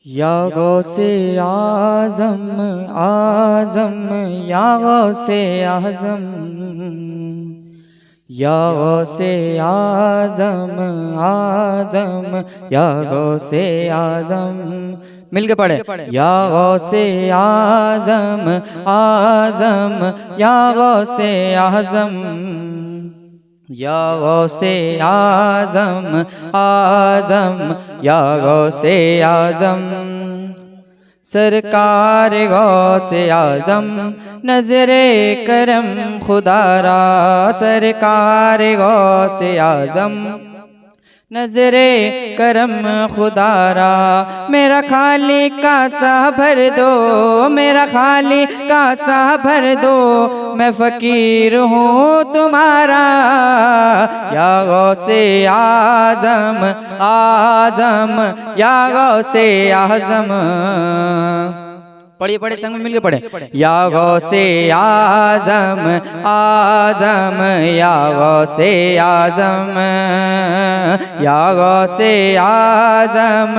या गौसे आज़म आज़म या गौसे आज़म या गौसे आज़म आज़म या गौसे आज़म। मिल के पढ़े। या गौसे आज़म आज़म या गौसे आज़म या गौसे आज़म आज़म या गौसे आज़म। सरकार गौसे आज़म नज़रे करम खुदारा। सरकार गौसे आज़म नज़रे करम खुदारा। मेरा खाली कासा भर दो, मेरा खाली कासा भर दो, मैं फ़कीर हूँ तुम्हारा। या गौसे आज़म आज़म या गौसे आज़म। पढ़िए पढ़े, संग में मिलके पढ़े। या गौसे आज़म आज़म या गौसे आज़म या गौसे आज़म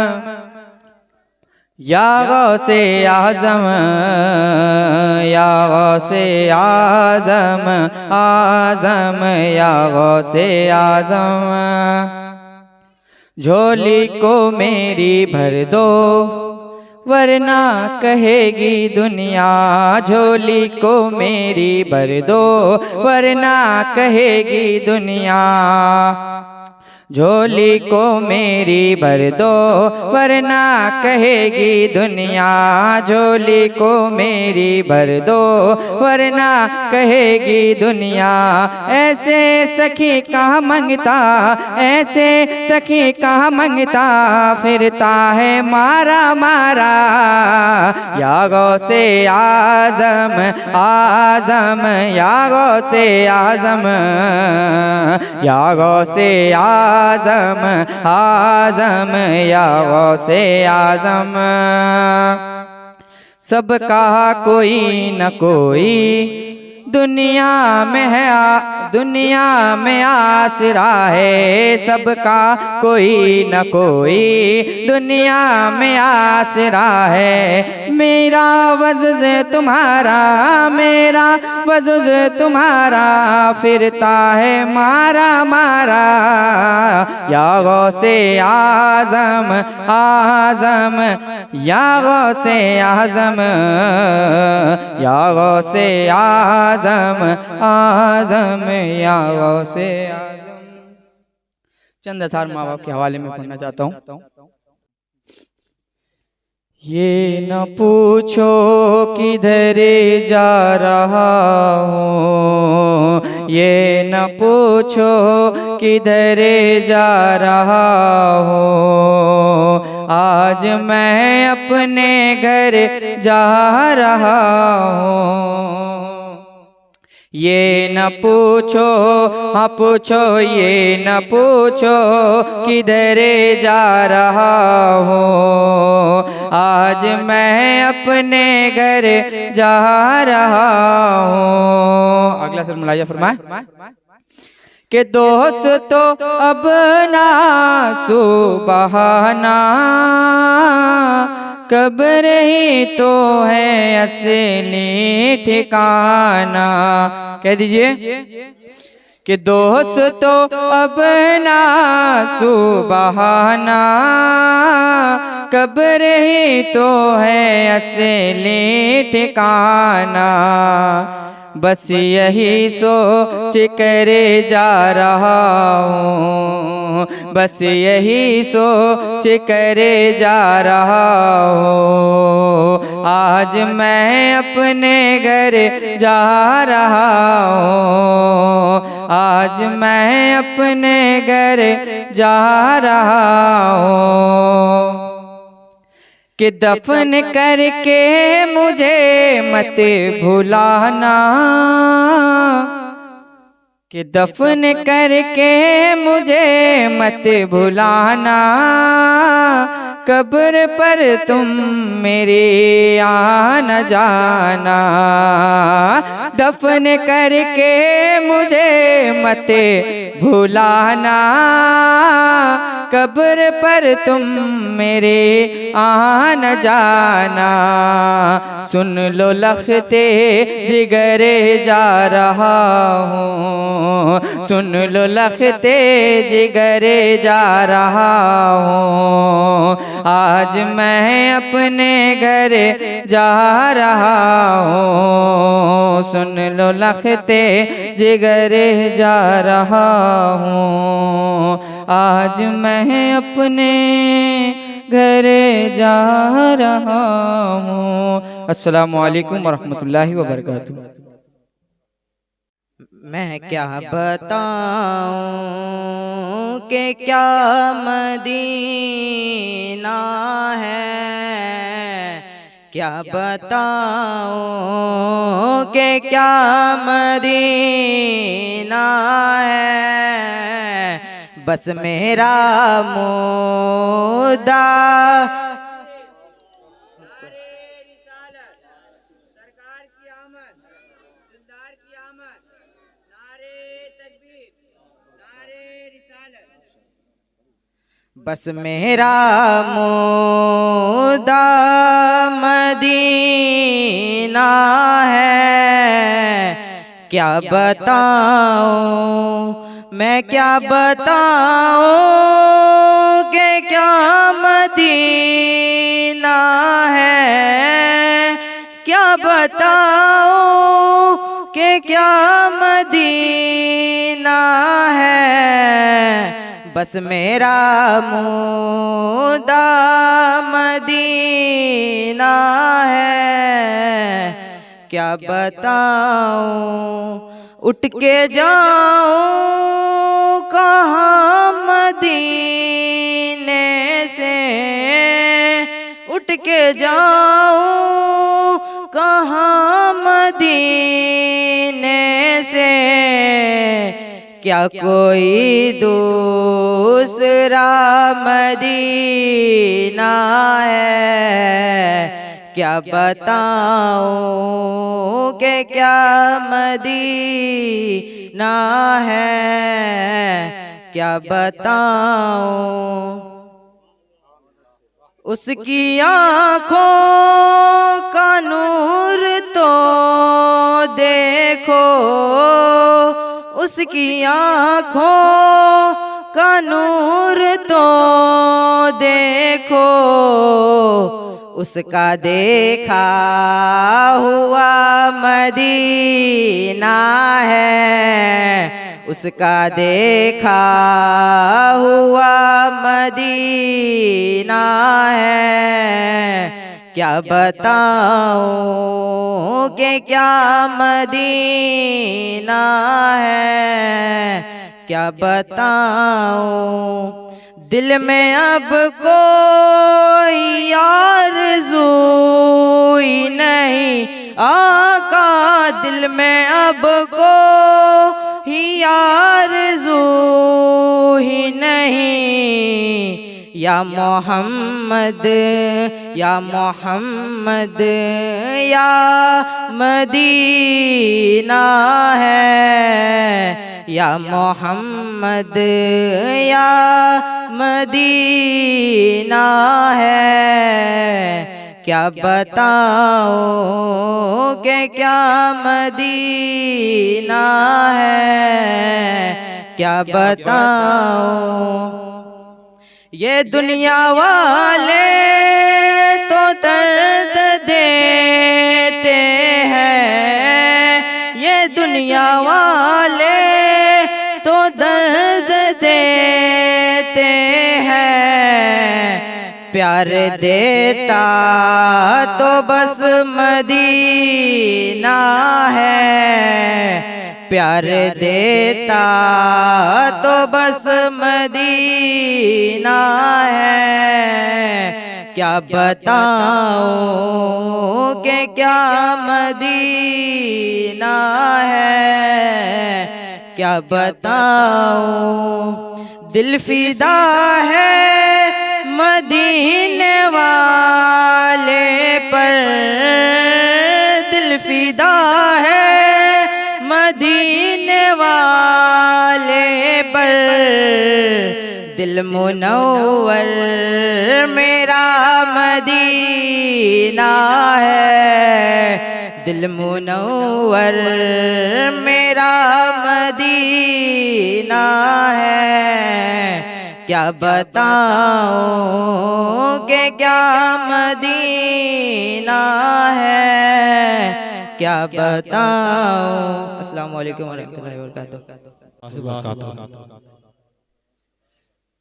या गौसे आज़म या गौसे आज़म आज़म या गौसे आज़म। झोली को मेरी भर दो वरना कहेगी दुनिया। झोली को मेरी भर दो वरना कहेगी दुनिया। झोली को मेरी भर दो वरना कहेगी दुनिया। झोली को मेरी भर दो वरना कहेगी दुनिया। ऐसे सखी कहाँ मंगता, ऐसे सखी कहाँ मंगता, फिरता है मारा मारा। या गौसे आज़म आज़म या गौसे आज़म या गौसे आज़म आज़म या गौसे आज़म। सबका कोई न कोई दुनिया में है, दुनिया में आसरा है। सबका कोई न कोई दुनिया में आसरा है। मेरा वज़्ज़ तुम्हारा, मेरा वज़्ज़ तुम्हारा, फिरता है मारा मारा। या गौसे आज़म आज़म या गौसे आज़म या गौसे आज़म आज़म या गौसे आज़म। चंद असार माँ बाप के हवाले में पढ़ना चाहता हूँ। ये न पूछो किधर जा रहा हूँ, ये न पूछो किधर जा रहा हूँ, आज मैं अपने घर जा रहा हूँ। ये न पूछो, हाँ पूछो, ये न पूछो किधर जा रहा हूँ, आज मैं अपने घर जा रहा हूँ। अगला सर मुलाजा फरमाए कि दोस्तों अब ना सुबहाना, कब्र ही तो है असली ठिकाना। कह दीजिए कि दोस्तों अब ना सुबहाना, कब्र ही तो है असली ठिकाना। बस यही सोच करे जा रहा हूँ, बस यही सोच करे जा रहा हूँ, आज मैं अपने घर जा रहा हूँ, आज मैं अपने घर जा रहा हूँ। कि दफन करके मुझे मत भुलाना, कि दफन करके मुझे मत भुलाना, कब्र पर तुम मेरे आना जाना, दफन करके मुझे मत भुलाना, कब्र पर तुम मेरे आना जाना। सुन लो लखते जिगरे जा रहा हूँ, सुन लो लखते जिगरे जा रहा हूँ, आज मैं अपने घर जा रहा हूँ, सुन लो लखते जिगरे जा रहा हूँ, आज मैं अपने घर जा रहा हूँ। अस्सलामु अलैकुम वरहमतुल्लाहि वबरकातुहू। मैं क्या बताऊं कि क्या मदीना है, क्या बताऊं कि क्या मदीना है, बस मेरा मुद्दा बस मेरा मुद्दा मदीना है, क्या बताऊं मैं क्या बताऊं कि क्या मदीना है, क्या बताऊं कि क्या मदीना है, बस मेरा मुद्दा मदीना है, क्या बताऊं उठ के जाऊं कहाँ मदीने से, उठ के जाऊं कहाँ मदीने से, क्या कोई दूसरा मदीना है, क्या बताऊं कि क्या मदीना है, क्या बताऊं उसकी आँखों का नूर तो देखो, उसकी आँखों का नूर तो देखो, उसका देखा हुआ मदीना है, उसका देखा हुआ मदीना है, क्या बताऊं कि क्या मदीना है, क्या बताऊं दिल में अब कोई आरज़ू नहीं, आका दिल में अब कोई आरज़ू ही नहीं, या मोहम्मद या मोहम्मद या मदीना है, या मोहम्मद या मदीना है, क्या बताऊं कि क्या मदीना है, क्या बताऊं ये दुनिया वाले तो दर्द देते हैं, ये दुनिया वाले तो दर्द देते हैं, प्यार देता तो बस मदीना है, प्यार देता तो बस मदीना है, क्या बताऊं कि क्या मदीना है, क्या बताऊं दिल फिदा है मदीने वाले पर दिल फिदा है, मदीने वाले पर दिल मुनव्वर मेरा मदीना है, दिल मुनव्वर मेरा मदीना है। क्या बताऊं कि क्या मदीना है, क्या बताऊं। अस्सलाम वालेकुम रहमतुल्लाहि व बरकातहू।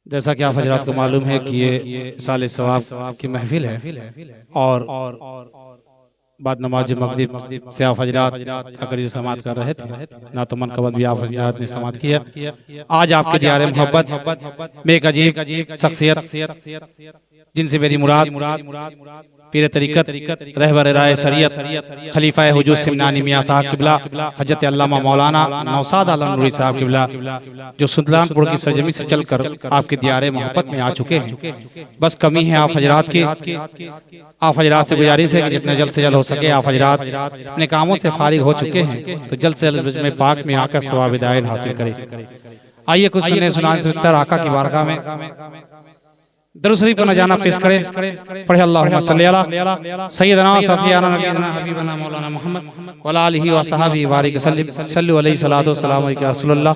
जैसा कि आप हजरात को मालूम है कि ये साले सवाब की महफिल है और बाद नमाज मगरिब से आप हजरात अगर ये समात कर रहे थे ना तो मन कबल भी आप हजरात ने समात किया। आज आपके दियार मोहब्बत में एक अजीब शख्सियत जिनसे मेरी मुराद पीर तरीकत रहबर राय शरीयत खलीफा हुजूर सिमनानी मियां साहब किबला हजरत अल्लामा मौलाना नौसाद आलम नूरी साहब किबला जो सुल्तानपुर की सरजमी से चलकर आपके दियारे मोहब्बत में आ चुके हैं। बस कमी है आप हजरात की। आप हजरात से गुजारिश है कि जितने जल्द से जल्द हो सके आप हजरात अपने कामों से फारिग हो चुके हैं तो जल्द से जल्द में पाक में आकर सवाब हिदायत हासिल करें। आइए कुछ सुनने सुनाने से आका की बारगाह में दरूद शरीफ पर जाना पेश करें। पढ़े अल्लाहुम्मा सल्ली अला सय्यदना सफियाना नबीना हबीबना मौलाना मोहम्मद व अला आलिहि व सहाबी बारिक सल्लम सल्लु अलैहि सलातो सलाम अलैका रसूलुल्लाह।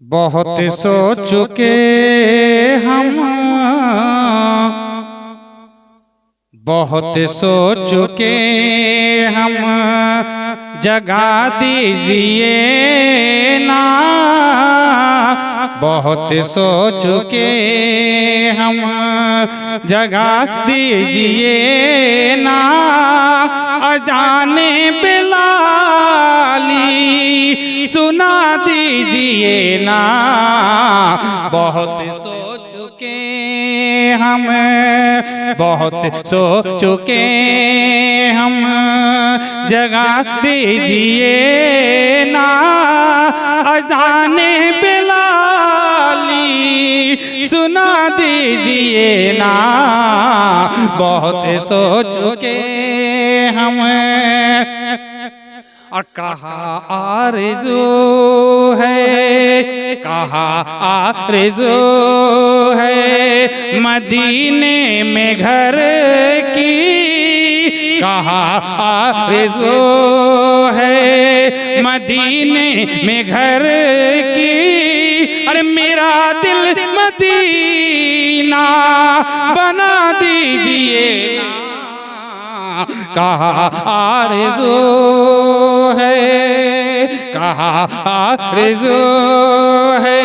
बहुत सो चुके हम, बहुत सो चुके हम, जगा दीजिए ना। बहुत सो चुके हम, जगा दीजिए ना। अजाने बिलाली सुना दीजिए ना। बहुत सो चुके हम, बहुत सो चुके हम, जगा दीजिए ना। अज़ाने बिलाली सुना दीजिए ना। बहुत सो चुके हम और कहा आरज़ू है, कहा आरज़ू है मदीने में घर की। कहा आरज़ू है मदीने में घर की। अरे मेरा दिल मदीना बना दीजिए ना। कहा आरज़ू है, कहा आरज़ू है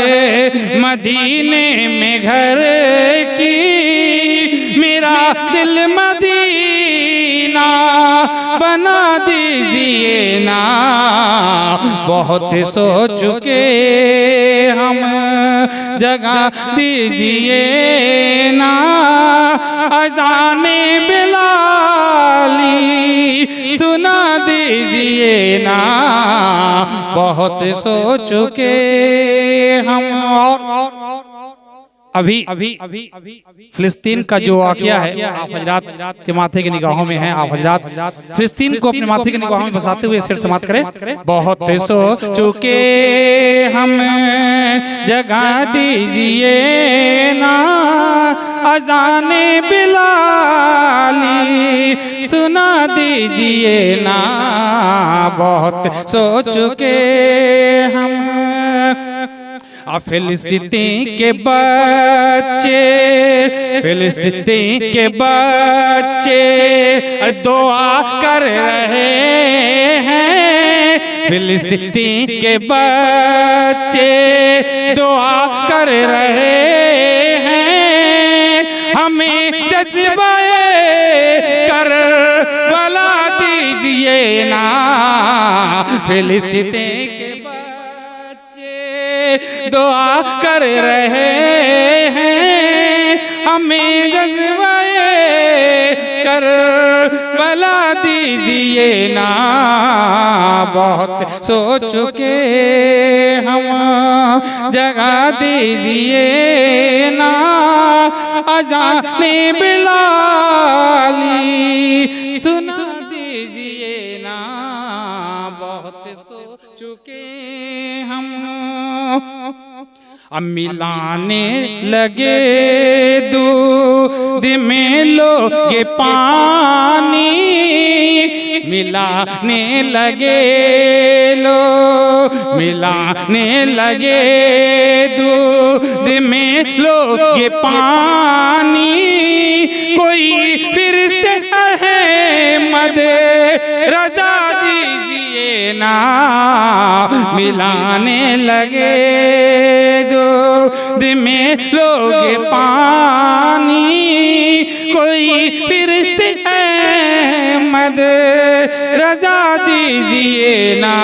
मदीने में घर की। मेरा दिल मदीना बना दीजिए ना। बहुत सो चुके हम, जगा दीजिए ना। अज़ाने बिलाली सुना दीजिए ना। बहुत सो चुके हम। और अभी फिलिस्तीन का जो वाक़या है आप हजरात के माथे की निगाहों में है। आप हजरात फिलिस्तीन को अपने माथे की निगाहों में बसाते हुए सिर समात करें। बहुत सो चुके हम, जगा दीजिए ना। अज़ाने बिलाली सुना दीजिए ना। बहुत सो चुके हम। फिलिस्तीन के बच्चे, फिलिस्तीन के बच्चे दुआ कर रहे हैं। फिलिस्तीन के बच्चे दुआ कर रहे हैं। हमें जज्बाए करबला दीजिए ना। फिलिस्तीन के दुआ कर रहे हैं। हमें जज्बाए करबला बला दीजिए ना, बहुत सो चुके हम, जगा दीजिए ना, अज़ाने बिलाली सुना दीजिए ना, बहुत सो चुके हम। अब मिलाने लगे दूध में लोगे पानी, मिलाने लगे मिलाने लगे दूध में लोगे पानी, कोई फिर से अहमद रज़ा दीजिए ना, मिलाने लगे दूध में लोगे पानी, कोई फिर से अहमद रज़ा दीजिए ना,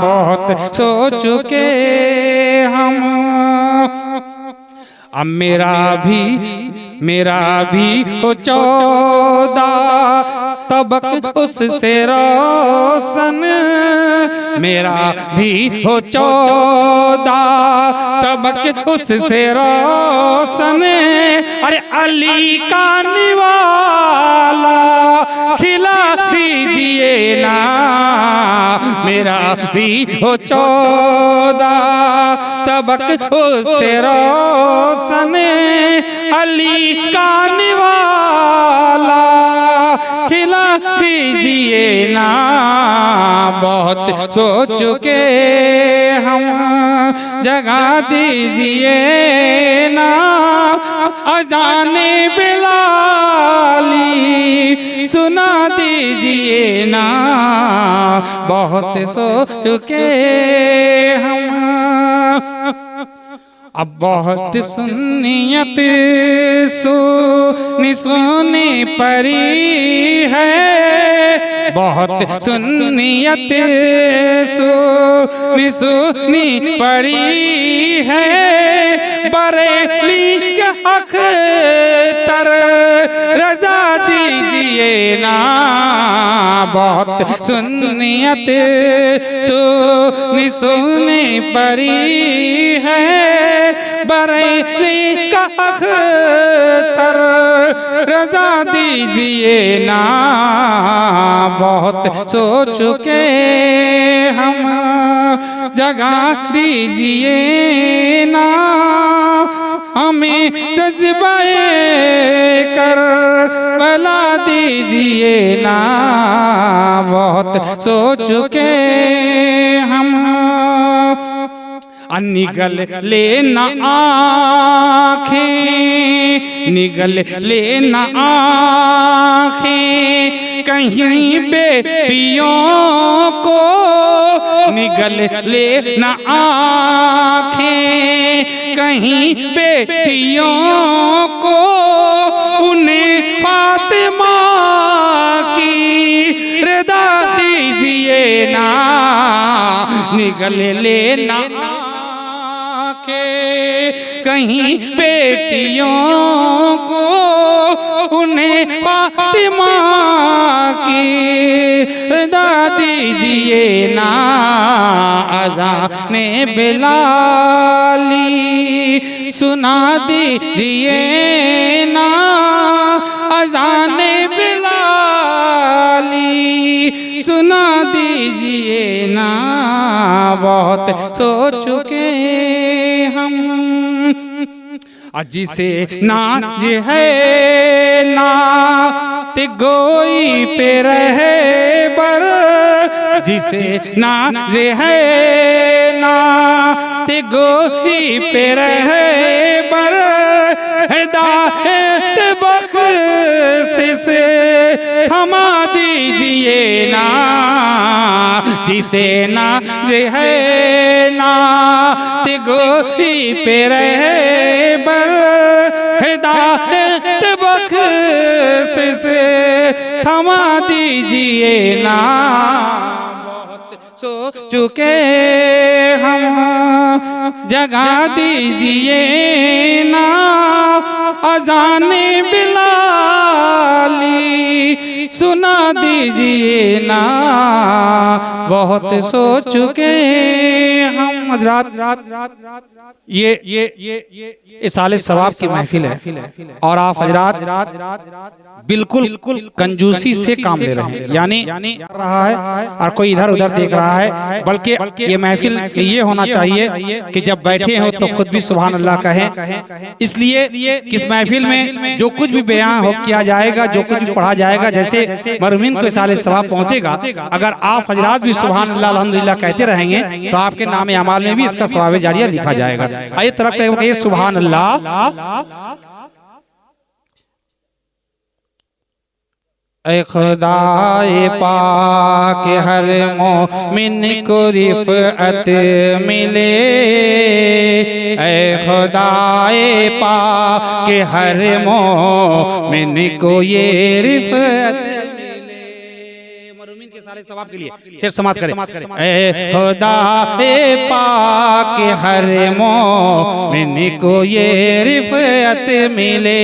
बहुत सो चुके हम। अब मेरा भी हो 14 तबक उससे रोशन, मेरा भी हो 14 तबक उससे रोशन, अरे अली का निवाला खिला दीजिए ना, मेरा भी हो 14 तबक उससे रोशन, अली का निवाला खिला दीजिए ना, बहुत सो चुके हम, जगा दीजिए ना, अज़ाने बिलाली सुना दीजिए ना, बहुत सो चुके हम। अब बहुत सुन्नियत सुनी परी है, बहुत सुन्नियत सुनी परी है, बरेली के अख्तर रज़ा दीजिए ना, बहुत सुन्नियत सुनी परी है, बरेली का अख्तर रज़ा दीजिए ना, बहुत सो चुके हम, जगा दीजिए ना, हमें जज्बाए करबला दीजिए ना, बहुत सो चुके हम। निगल लेना आँखें, निगल लेना आँखें कहीं बेटियों को, निगल लेना आँखें कहीं बेटियों को, उन्हें फातिमा की रज़ा दीजिए ना, निगल लेना कहीं बेटियों को, उन्हें फातिमा की रज़ा दीजिए ना, अज़ाने बिलाली सुना दीजिए ना, अज़ाने बिलाली सुना दीजिए ना, बहुत सो चुके हम। जिसे नाज है नात गोई पे रहे बर, जिसे नाज है नात गोई पे रहे बर, हिदायत बख्शिश थमा दीजिए ना, जिसे नाज है नात गोई पे रहे बर, हिदायत बख्शिश थमा दीजिए ना, बहुत सो चुके हम, जगा दीजिए ना, अज़ाने बिलाली सुना दीजिए ना, बहुत सो चुके हम हजरात। ये साले सवाब की महफिल है और आप हजरात बिल्कुल कंजूसी से काम ले रहे हैं, यानी रहा है और कोई इधर उधर देख रहा है, बल्कि ये महफिल ये होना चाहिए कि जब बैठे हो तो खुद भी सुभान अल्लाह कहें। इसलिए इस महफिल में जो कुछ भी बयान हो किया जाएगा, जो कुछ भी पढ़ा जाएगा, जैसे मरहुमीन को साले सवाब पहुंचेगा, अगर आप हजरात भी सुभान अल्लाह अल्हम्दुलिल्लाह कहते रहेंगे तो आपके नाम अमाल में भी इसका सवाब जारिया लिखा जाएगा। आइए तरफ कहिए सुभान अल्लाह। ऐ खुदाए पाक हर मोमिन को रिफ़अत मिले, ऐ खुदाए पाक हर मोमिन को ये रिफ़अत सारे सवाब के लिए शेर समाप्त करें। ऐ खुदाए पाक हर मोमिन को ये रिफ़अत मिले,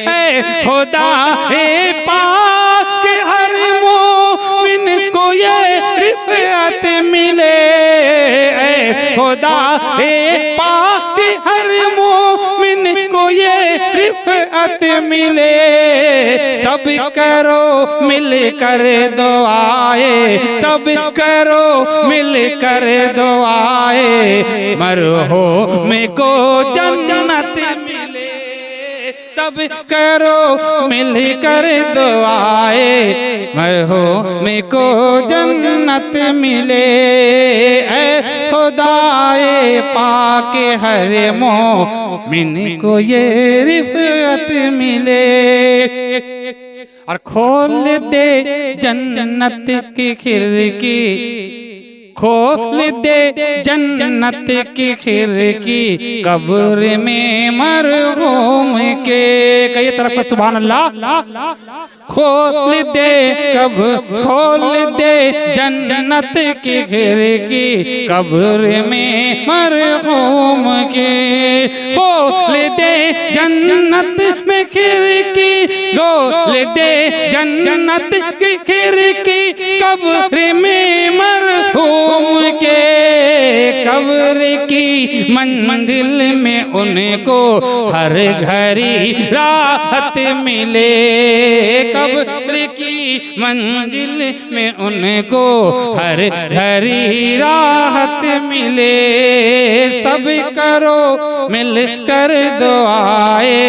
ऐ खुदाए पाक हर मोमिन को ये रिफ़अत मिले, ऐ खुदाए पाक हर मोमिन को ये रिफ़अत मिले। सब करो मिल कर दुआए, सब करो मिल कर दुआए, मरहूम को जन्नत मिले। सब करो मिल कर दुआए, मरहूम को जन्नत मिले, ऐ खुदाए पाक हर मोमिन को ये रिफ़अत मिले। और खोल दे जन्नत की खिड़की, खोल दे जन्नत की खिड़की, कब्र में मरहूम के। कई तरफ सुभान अल्लाह। खोल दे खोल दे जन्नत की खिड़की, कब्र में मरहूम के। खोल दे जन्नत में खिड़की, खोल दे जन्नत की खिड़की, कब्र में मरहूम के। कब्र की मंजिल में उनको हर घड़ी राहत मिले, कब्र की मंजिल में उनको हर घड़ी राहत मिले। सब करो मिल कर दुआए,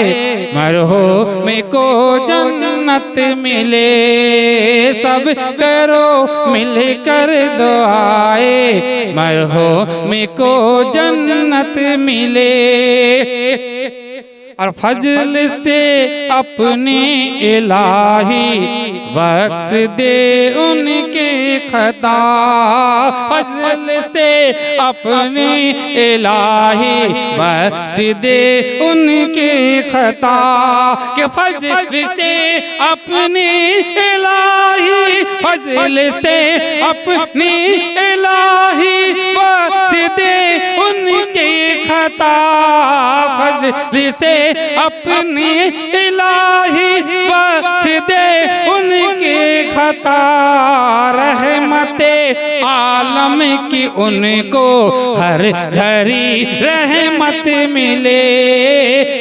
मरहूम को जन्नत मिले। सब करो मिल कर दुआए, मरहूम को जन्नत मिले। और फजल से अपने इलाही बख्श दे उनके खता, फजल से अपने इलाही बख्श दे उनके खता, के फजल से अपने इलाही, फजल से अपने इलाही बख्श दे उनके खता, फजल से अपने इलाही बख्श दे उनके खता। रहमते आलम की उनको हर घड़ी रहमत मिले,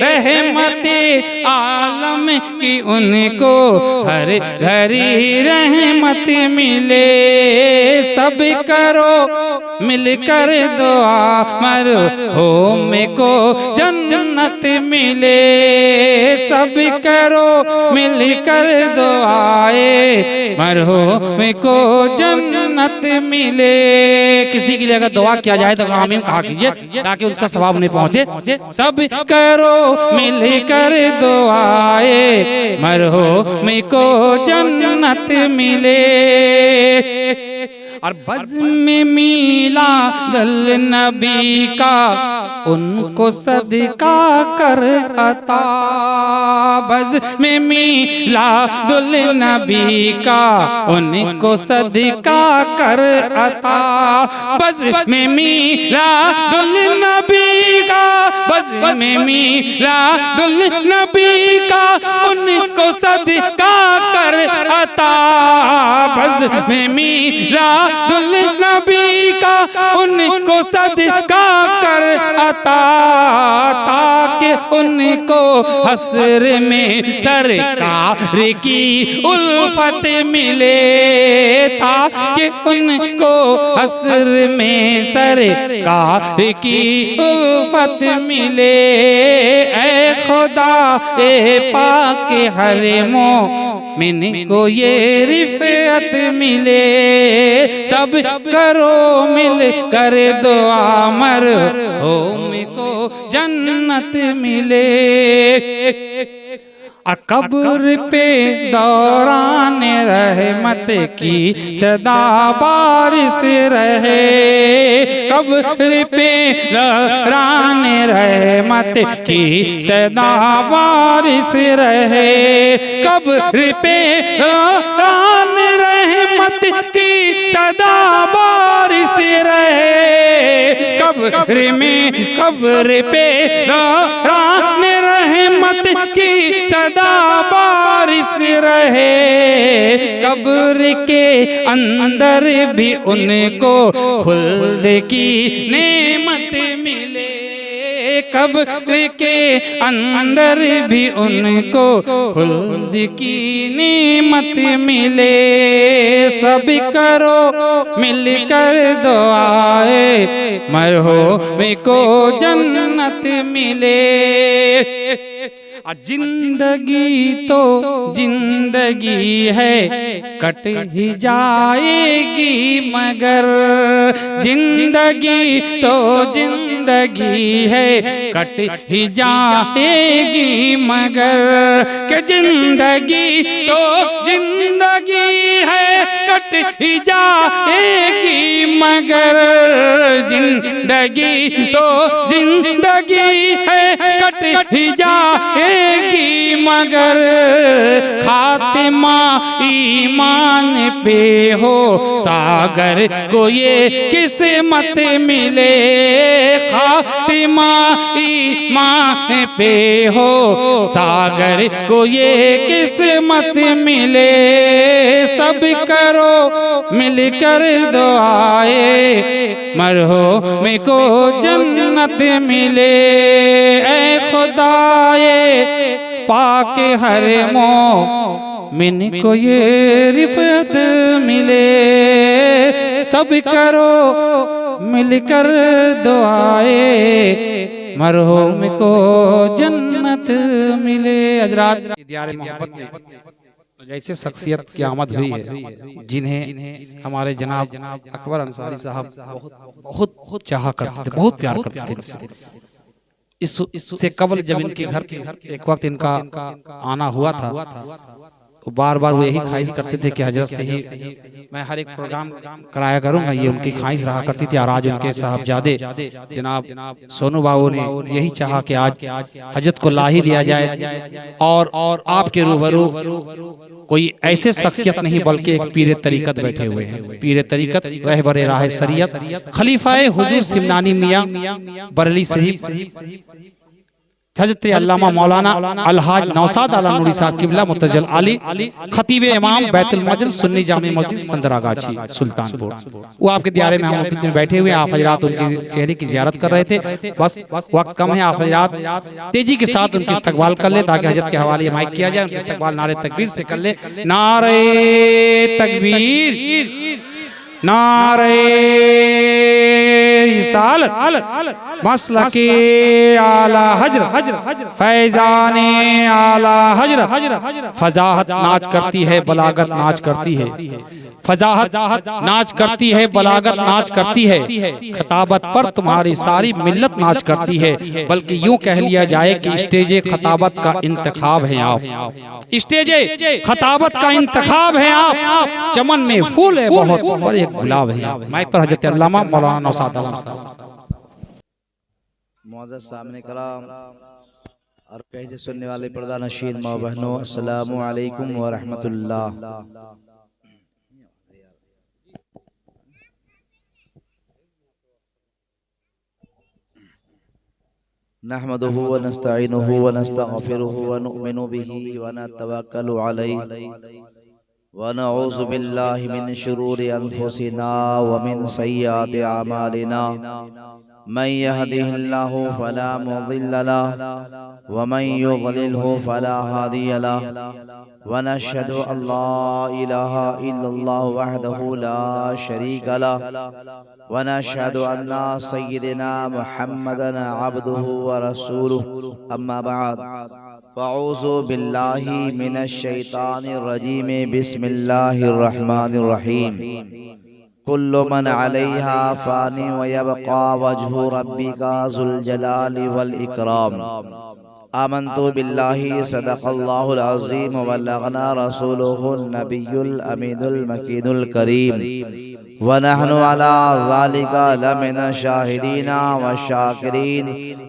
रहमते आलम की उनको हर घड़ी रहमत मिले। सब करो मिलकर दुआ, मरहूम को जन्नत मिले। सब करो मिलकर दुआए, मरहूम को जन्नत मिले। किसी के लिए अगर दुआ किया जाए तो आमीन कहा कीजिए ताकि उसका सवाब नहीं पहुंचे। सब करो मिलकर दुआए, मरहूम को जन्नत मिले। और बज़्म में मीलादुल नबी का उनको सदका कर अता, बज़्म में मीलादुल नबी का उनको सदका कर अता, बज़्म में मीलादुल नबी का, बज़्म में मीलादुल नबी का उनको सदका कर अता, बज़्म में मीलादुल नबी का उनको सदका कर अता, ताकि उनको हस्र में सरकार की उल्फत मिले, ताकि उनको हस्र में सरकार की उल्फत मिले। ऐ खुदा ए पाक हर मोमिन को ये रिफ़अत मिले, सब करो मिल कर दुआ मरहूम को जन्नत मिले। और कब्र पे दौरान रहमत की सदा बारिश रहे, कब्र पे दौरान रहमत की सदा बारिश रहे, कब्र पे दौरान रहमत की सदा बारिश रहे, कब्र पे दौरान रहमत की सदा बारिश रहे, कब्र के अंदर भी उनको खुल्द की नेमत मिले, कब्र के अंदर भी उनको खुल्द की नेमत मिले। सब करो मिलकर दुआए मरहूम को जन्नत मिले। जिंदगी तो जिंदगी है कट ही जाएगी मगर, जिंदगी तो जिंदगी है कट ही जाएगी मगर, कि जिंदगी तो जिंदगी है कट ही जाएगी मगर, जिंदगी तो जिंदगी है कट ही जाएगी मगर, खातिमा ईमान पे हो सागर को ये किस्मत मिले, खातिमा ईमान पे हो सागर को ये किस्मत मिले। सब करो मिलकर दुआए मरहूम को जन्नत मिले। ऐ खुदाए पाक हर मोमिन को ये रिफ़अत मिले, सब करो मिलकर दुआए मरहूम को जन्नत मिले। हज़रात दीदार मोहब्बत में जैसे शख्सियत की आमद हुई है, जिन्हें हमारे जनाब अकबर अंसारी साहब बहुत चाहा करते थे, बहुत प्यार करते थे। इससे कबल जब इनके घर एक वक्त इनका आना हुआ था, तो बार बार वो यही ख्वाहिश करते थे कि हजरत से ही मैं हर एक प्रोग्राम कराया करूंगा, ये उनकी ख्वाहिश रहा करती थी। और आज उनके साहबजादे जनाब सोनू बाबू ने यही चाहा कि आज हजरत को ला ही दिया जाए, और आपके रूबरू कोई ऐसे शख्सियत नहीं बल्कि एक पीर तरीकत बैठे हुए हैं। पीर तरीकत रहबर राह शरीयत खलीफाए हुजूर सिमनानी मियां बरेली शरीफ हज़रत अल्लामा मौलाना अलहाज नौसाद आला नूरी साहब किबला मुतजल आली खतीब इमाम बैतुल मजलिस सुन्नी जामे मस्जिद संदरागाछी सुल्तानपुर, वो आपके दियारे में हम में बैठे हुए। आप हजरात उनके चेहरे की ज़ियारत कर रहे थे। बस वक्त कम है, आप हजरात तेजी के साथ उनकी इस्तकबाल कर ले ताकि हजरत के हवाले माइक किया जाए। उनकी इस्तकबाल नारे तकबीर से कर ले। नारे तकबीर, नारे रिसालत, मसलके आला हजरत, फैजाने आला हजरत। फजाहत नाच करती है, बलागत नाच करती है, फजाहत नाच करती है, बलागत नाच करती है, खताबत पर तुम्हारी सारी मिल्लत नाच करती है। बल्कि यूं कह लिया जाए कि स्टेजे खताबत का इंतखाब है आप, स्टेजे खताबत का इंतखाब है आप। चमन में फूल है बहुत और एक गुलाब हैं। माइक पर हजरत अल्लामा मौलाना नौशाद आलम साहब। मुअज़्ज़ज़ सामने कराम और कहीं सुनने वाले पर्दा नशीन माँ बहनों, अस्सलामु अलैकुम व रहमतुल्लाह। नहमदुहु व नस्तईनुहु व नस्तगफिरुहु व नु'मिनु बिही व नतवक्कलु अलैहि व नऊज़ु बिल्लाहि मिन शुरूरि अनफुसिना व मिन सय्यिआति अमालिना। मन यहदिहिल्लाहु फला मुदिल्ल लहु व मन युद्लिलहु फला हादिय लहु व नशहदु अल्ला इलाहा इल्लल्लाहु वहदहु ला शरीका लहु व नशहदु अन्ना सय्यिदना मुहम्मदन अब्दुहु व रसूलुहु। अम्मा बअद फ़अऊज़ु बिल्लाहि मिनश शैतानिर रजीम। बिस्मिल्लाहिर रहमानिर रहीम। कुल्लु मन अलैहा फ़ानी व यबक़ा वजहु रब्बिका ज़ुल जलाली वल इकराम। आमन्तु बिल्लाहि सदक़ल्लाहुल अज़ीम व बल्लगना रसूलुहुन नबियुल अमीनुल मकीनुल करीम व नहनु अला ज़ालिका लमिन शाहिदीना व शाकिरीन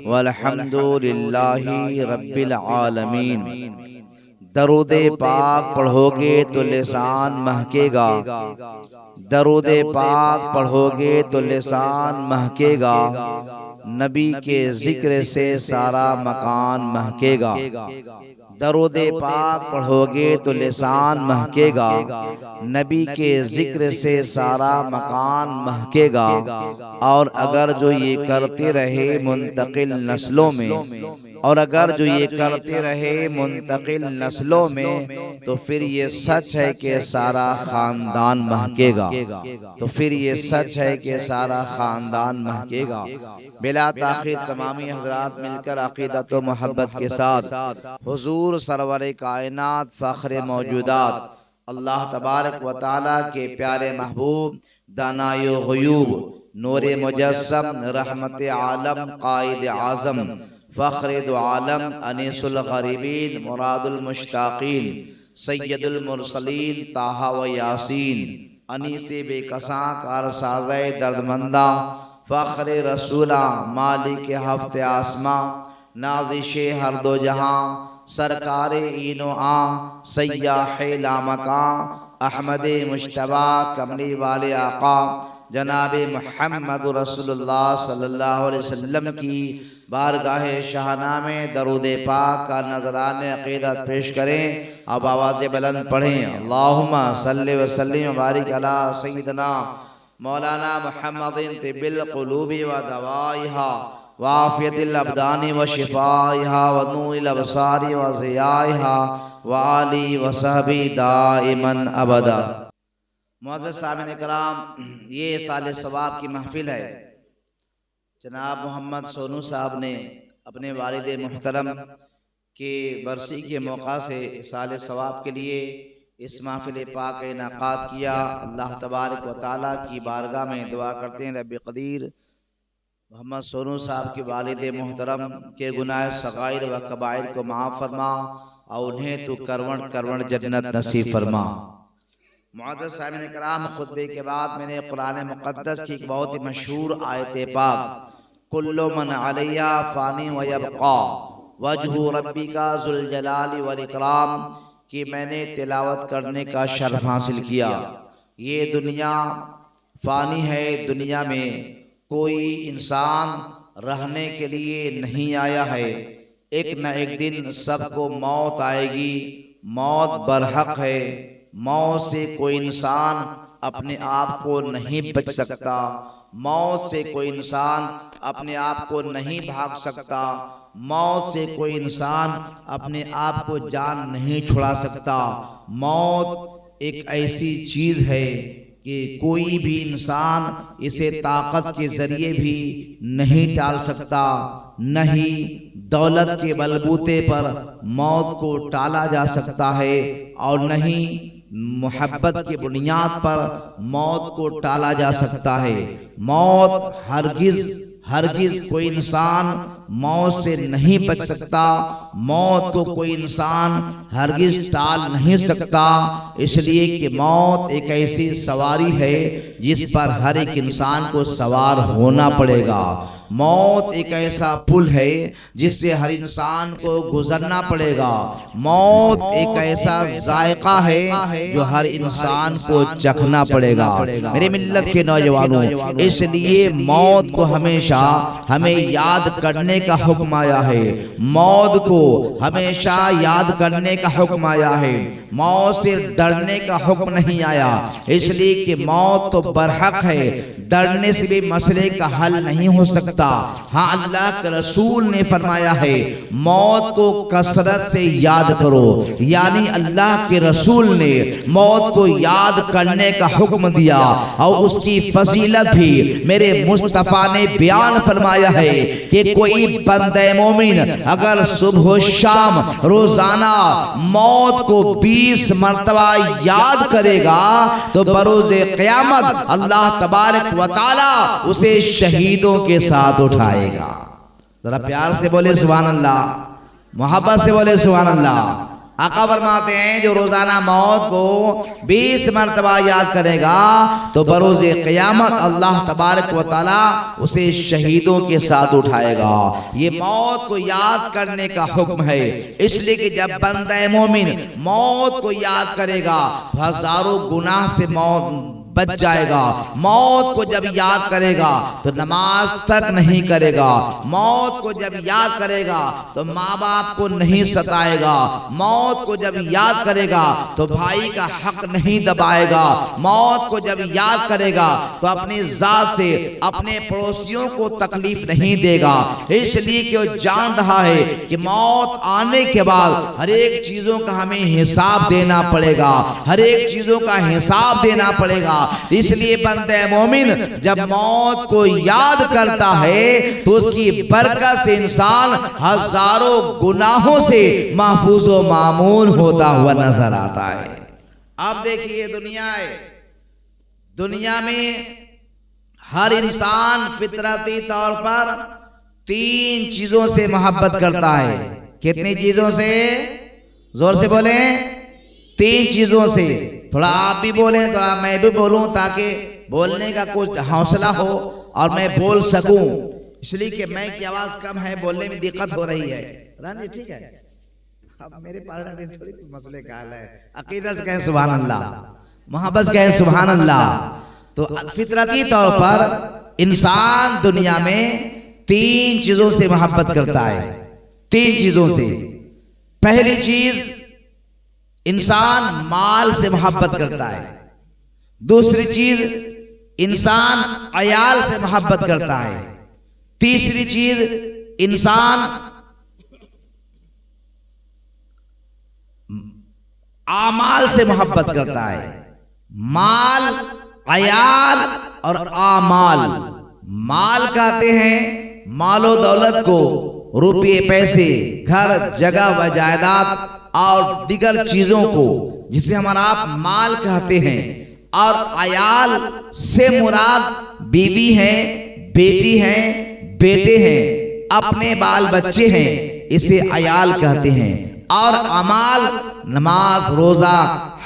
वल्हम्दुलिल्लाहि रब्बिल आलमीन। दरूदे पाक पढ़ोगे तो लिसान महकेगा, दरूदे पाक पढ़ोगे तो लिसान महकेगा, नबी के जिक्र से सारा मकान महकेगा। दरूदे पाक पढ़ोगे तो लिसान महकेगा, नबी के जिक्र से सारा मकान महकेगा। और अगर जो ये करते रहे मुंतकिल नस्लों में, और अगर जो ये करते रहे मुंतकिल नस्लों में, तो फिर ये सच है कि सारा खानदान महकेगा। तो फिर ये सच है कि सारा खानदान महकेगा। बिला ताखीर तमामी हजरात मिलकर अकीदत व मोहब्बत के साथ हुजूर सरवरे कायनात फ़ख्रे मौजूदात अल्लाह तबारक व तआला के प्यारे महबूब दानाए ग़ुयूब नूरे मुजस्सम रहमत आलम कायद आज़म फ़ख्रे दो आलम अनीसुल ग़रीबीन मुरादुल मुश्ताक़ीन सय्यदुल मुरसलीन ताहा व यासीन अनीसे बेकसां कारसाज़े दर्दमंदा फ़ख्रे रसूला मालिक हफ्ते आसमां नाज़िशे हर दो जहां सरकारे इनो आ सय्याहे लामका अहमद मुश्तबा कमली वाले आका जनाबे मुहम्मद रसूलुल्लाह सल्लल्लाहु अलैहि वसल्लम की बारगाह शाहना में दरूदे पाक का नजराने अक़ीदत पेश करें। अब आवाज़ बुलंद पढ़ें, अल्लाहुम्मा सल्लि व सल्लिम व बारिक अला सय्यिदना मौलाना मुहम्मदिन तिब्बिल क़ुलूबि व दवाइहा व आफ़ियतिल अबदानी व शिफ़ाइहा व नूरिल अबसारी व ज़ियाइहा व आली व सहबी दाइमन अबदा। मुअज़्ज़ज़ सामिन कराम, ये साल सवाब की महफिल है। जनाब मोहम्मद सोनू साहब ने अपने वालिद मुहतरम के बरसी के मौका से साल सवाब के लिए इस महफिल पाक का इनाक़ाद किया। अल्लाह तबारक व तआला की बारगाह में दुआ करते हैं, रब्बे क़दीर मोहम्मद सोनू साहब के वालिद मुहतरम के गुनाह सगाइर व कबाइर को माफ़ फरमा और उन्हें तो करवण करवण जन्नत नसीब फरमा। मुअज़्ज़ज़ सामिन कराम, खुतबे के बाद मैंने कुरान मुक़द्दस की एक बहुत ही मशहूर आयत पाक कुल्लु मन अलैहा फ़ानी व यबक़ा वजहु रब्बिका ज़ुल जलाली वल इकराम कि मैंने तिलावत करने का शर्फ हासिल किया। ये दुनिया फ़ानी है, दुनिया में कोई इंसान रहने के लिए नहीं आया है। एक न एक दिन सबको मौत आएगी, मौत बरहक है। मौत से कोई इंसान अपने आप को नहीं बच सकता, मौत से कोई इंसान अपने आप को नहीं भाग सकता, मौत से कोई इंसान अपने आप को जान नहीं छुड़ा सकता। मौत एक ऐसी चीज़ है कि कोई भी इंसान इसे ताकत के ज़रिए भी नहीं टाल सकता, न ही दौलत के बलबूते पर मौत को टाला जा सकता है और न ही मोहब्बत की बुनियाद पर मौत को टाला जा सकता है। मौत हरगिज़ हरगिज कोई इंसान मौत से नहीं बच सकता, मौत को कोई इंसान हरगिज टाल नहीं सकता। इसलिए कि मौत एक ऐसी सवारी है जिस पर हर एक इंसान को सवार होना पड़ेगा। मौत एक ऐसा पुल है जिससे हर इंसान को गुजरना पड़ेगा। मौत एक ऐसा जायका है जो हर इंसान को चखना पड़ेगा। मेरे मिल्लत के नौजवानों, इसलिए मौत को हमेशा हमें याद करने का हुक्म आया है। मौत को हमेशा याद करने का हुक्म आया है, मौत से डरने का हुक्म नहीं आया। इसलिए कि मौत तो बरहक है, डरने से भी मसले का हल नहीं हो सकता। हाँ, अल्लाह के रसूल ने फरमाया है मौत को कसरत से याद करो, यानी अल्लाह के रसूल ने मौत को याद करने का हुक्म दिया और उसकी फजीलत भी मेरे मुस्तफा ने बयान फरमाया है कि कोई बंदे मोमिन अगर सुबह शाम रोजाना मौत को 20 मरतबा याद करेगा तो बरोज़े क़यामत अल्लाह तबारक व तआला उसे शहीदों के साथ उठाएगा। जरा प्यार से बोले सुभान अल्लाह, मोहब्बत से बोले सुभान अल्लाह। आका फरमाते हैं जो रोजाना मौत को 20 मरतबा याद करेगा तो बरोज़े क़यामत अल्लाह तबारक व तआला उसे शहीदों के साथ उठाएगा। ये मौत को याद करने का हुक्म है। इसलिए कि जब बंदा मोमिन मौत को याद करेगा हजारों गुनाह से मौत बच जाएगा। मौत को जब याद करेगा तो नमाज तक नहीं करेगा। मौत को जब याद करेगा तो माँ बाप को नहीं सताएगा। मौत को जब याद करेगा तो भाई का हक नहीं दबाएगा। मौत को जब याद करेगा तो अपनी जात से अपने पड़ोसियों को तकलीफ नहीं देगा। इसलिए कि वो जान रहा है कि मौत आने के बाद हर एक चीजों का हमें हिसाब देना पड़ेगा, हर एक चीजों का हिसाब देना पड़ेगा। इसलिए बंदे मोमिन जब मौत को याद करता है तो उसकी बरकत से इंसान हजारों गुनाहों से महफूज व मामून होता हुआ नजर आता है। अब देखिए दुनिया में हर इंसान फितरती तौर पर 3 चीजों से मोहब्बत करता है। कितनी चीजों से? जोर से बोले। 3 चीजों से। थोड़ा आप भी बोलें, थोड़ा मैं भी बोलूं ताकि बोलने का कुछ हौसला हो और मैं बोल सकूं। इसलिए कि मैं की आवाज कम है, बोलने में दिक्कत हो रही है। रानी ठीक है, अब मेरे पास रानी थोड़ी मसले का हाल है। अकीदत से कहें सुभान अल्लाह, मोहब्बत कहें सुभान अल्लाह। तो फितरती तौर पर इंसान दुनिया में 3 चीजों से मोहब्बत करता है। 3 चीजों से। पहली चीज इंसान माल से मोहब्बत करता है। दूसरी चीज इंसान अयाल से मोहब्बत करता है। तीसरी चीज इंसान आमाल से मोहब्बत करता है। माल, अयाल और आमाल। माल कहते हैं मालो दौलत को, रुपये पैसे, घर जगह व जायदाद और दीगर चीजों को जिसे हमारा आप माल कहते हैं। और अयाल से मुराद बीवी है, बेटी है, बेटे हैं, अपने बाल बच्चे हैं, इसे अयाल कहते हैं। और अमाल नमाज, रोजा,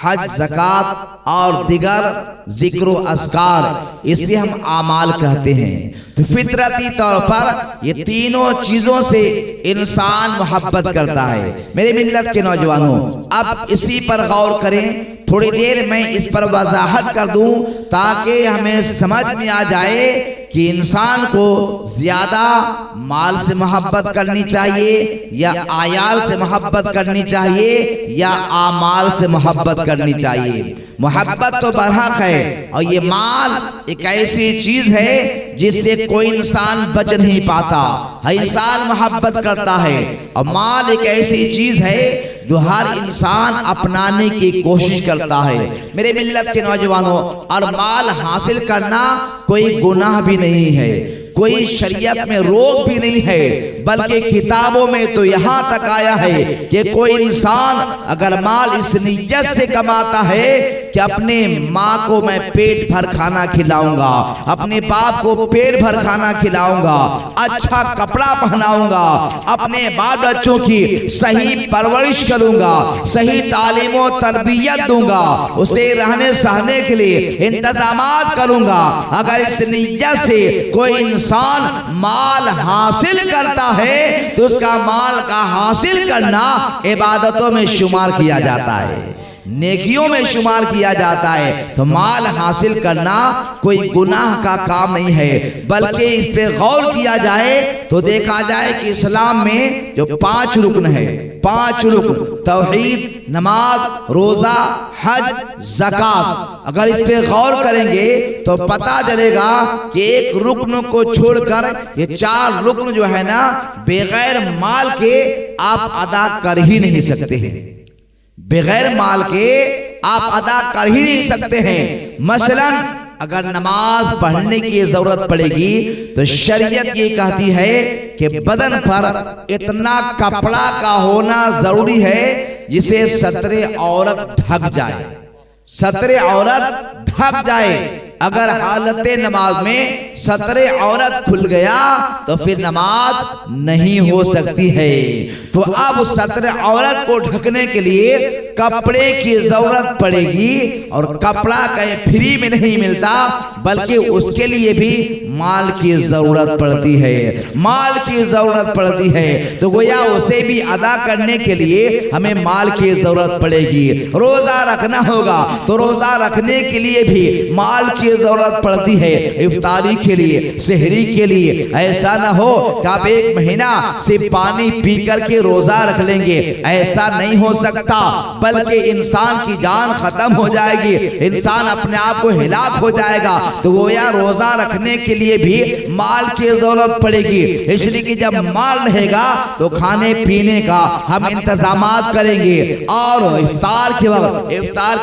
हज, ज़कात और दिगर जिक्र अस्कार, इसे हम आमाल कहते हैं। तो फितरती तौर पर ये तीनों चीजों से इंसान मोहब्बत करता है। मेरे मिल्लत के नौजवानों, अब इसी पर गौर करें। थोड़ी देर मैं इस पर वजाहत कर दूं ताकि हमें समझ में आ जाए कि इंसान को ज्यादा माल से मोहब्बत करनी चाहिए या आयाल से मोहब्बत करनी चाहिए या आमाल से मोहब्बत करनी चाहिए। मोहब्बत तो बरहक है और ये माल एक ऐसी चीज है जिससे कोई इंसान बच नहीं पाता। हर इंसान मोहब्बत करता है और माल एक ऐसी चीज है जो हर इंसान अपनाने की कोशिश करता है। मेरे मिल्लत के नौजवानों, और माल हासिल करना कोई गुनाह भी नहीं है, कोई शरीयत में रोक भी नहीं है, बल्कि किताबों में तो यहाँ तक आया है कि कोई इंसान अगर माल इस नियत से कमाता है कि अपने माँ को मैं पेट भर खाना खिलाऊंगा, अपने बाप को पेट भर खाना खिलाऊंगा, अच्छा कपड़ा पहनाऊंगा, अपने बाल बच्चों की सही परवरिश करूंगा, सही तालीम और तरबियत दूंगा, उसे रहने सहने के लिए इंतजामात करूंगा। अगर इस नियत से कोई इंसान माल हासिल करता है तो उसका माल का हासिल करना इबादतों में शुमार किया जाता है, नेकियों में शुमार किया जाता है। तो माल हासिल करना कोई गुनाह का काम नहीं है, बल्कि इस पे गौर किया जाए तो देखा जाए कि इस्लाम में जो 5 रुकन है, 5 रुकन तौहीद, नमाज, रोजा, हज, ज़कात, अगर इस पे गौर करेंगे तो पता चलेगा कि एक रुकन को छोड़कर ये 4 रुकन जो है ना बगैर माल के आप अदा कर ही नहीं सकते हैं, बगैर माल के आप अदा कर ही नहीं सकते हैं। मसलन अगर नमाज पढ़ने की जरूरत पड़ेगी तो शरीयत ये कहती है कि बदन पर इतना कपड़ा का होना जरूरी है जिसे सतरे औरत ढक जाए, सतरे औरत ढक जाए। अगर हालत नमाज में सतरे औरत खुल गया तो फिर नमाज नहीं हो सकती है। तो अब उस सतरे औरत को ढकने के लिए कपड़े की जरूरत पड़ेगी, और कपड़ा कहीं फ्री में नहीं मिलता, बल्कि उसके लिए भी माल की जरूरत पड़ती है, माल की जरूरत पड़ती है। तो गोया उसे भी अदा करने के लिए हमें माल की जरूरत पड़ेगी। रोजा रखना होगा तो रोजा रखने के लिए भी माल की जरूरत पड़ती है, इफ्तारी के लिए, सहरी के लिए। ऐसा ना हो कि आप 1 महीना सिर्फ पानी पी करके रोजा रख लेंगे, ऐसा नहीं हो सकता, बल्कि इंसान की जान खत्म हो जाएगी, इंसान अपने आप को हिलाक हो जाएगा। तो गोया रोजा रखने के लिए भी माल की जरूरत पड़ेगी, इसलिए कि जब माल रहेगा तो खाने पीने का हम इंतजामात करेंगे, और इफ्तार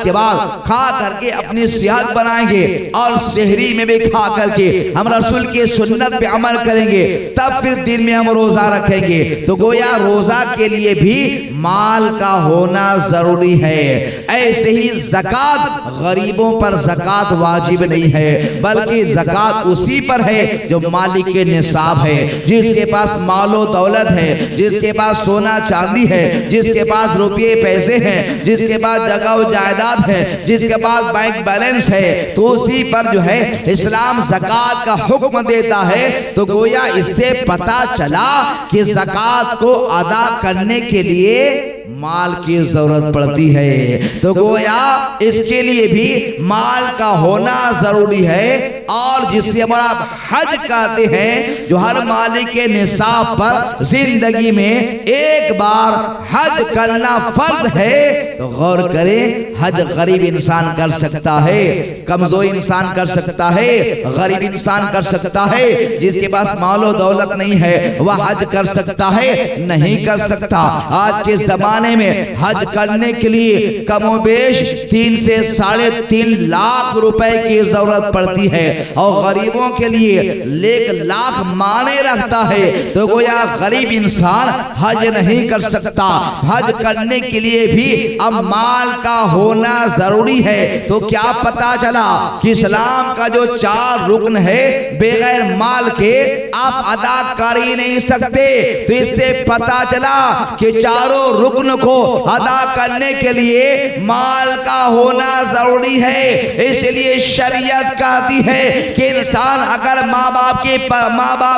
के बाद खा करके अपनी सेहत बनाएंगे, और सहरी में भी खा करके हम रसूल के सुन्नत पे अमल करेंगे, तब फिर दिन में हम रोजा रखेंगे। तो गोया रोजा के लिए भी माल का होना जरूरी है। ऐसे ही ज़कात, गरीबों पर ज़कात वाजिब नहीं है, बल्कि ज़कात उसी पर है जो मालिक के निसाब है, जिसके पास मालो दौलत है, जिसके पास सोना चांदी है, जिसके पास रुपये पैसे हैं, जिसके पास जगह जायदाद है, जिसके पास बैंक बैलेंस है, तो उसी पर जो है इस्लाम ज़कात का हुक्म देता है। तो गोया इससे पता चला कि ज़कात को अदा करने के लिए माल की जरूरत पड़ती है। तो गोया इसके लिए भी माल का होना जरूरी है। और जिससे हमारा हज कहते हैं, जो हर मालिक के निसाब पर जिंदगी में एक बार हज करना फर्ज है। तो गौर करें, हज गरीब इंसान कर सकता है, कमजोर इंसान कर सकता है, गरीब इंसान कर सकता है, जिसके पास मालो दौलत नहीं है वह हज कर सकता है, नहीं कर सकता। आज के जमाने में हज करने के लिए कमोबेश 3 से 3.5 लाख रुपए की जरूरत पड़ती है, और गरीबों के लिए 1 लाख माने रखता है। तो गोया गरीब इंसान हज नहीं कर सकता। हज करने के लिए भी अब माल का होना जरूरी है। तो क्या पता चला कि इस्लाम का जो 4 रुकन है बगैर माल के आप अदा कर ही नहीं सकते। तो इससे पता चला कि चारों रुकन को अदा करने के लिए माल का होना जरूरी है। इसलिए शरीयत कहती है कि इंसान अगर माँ बाप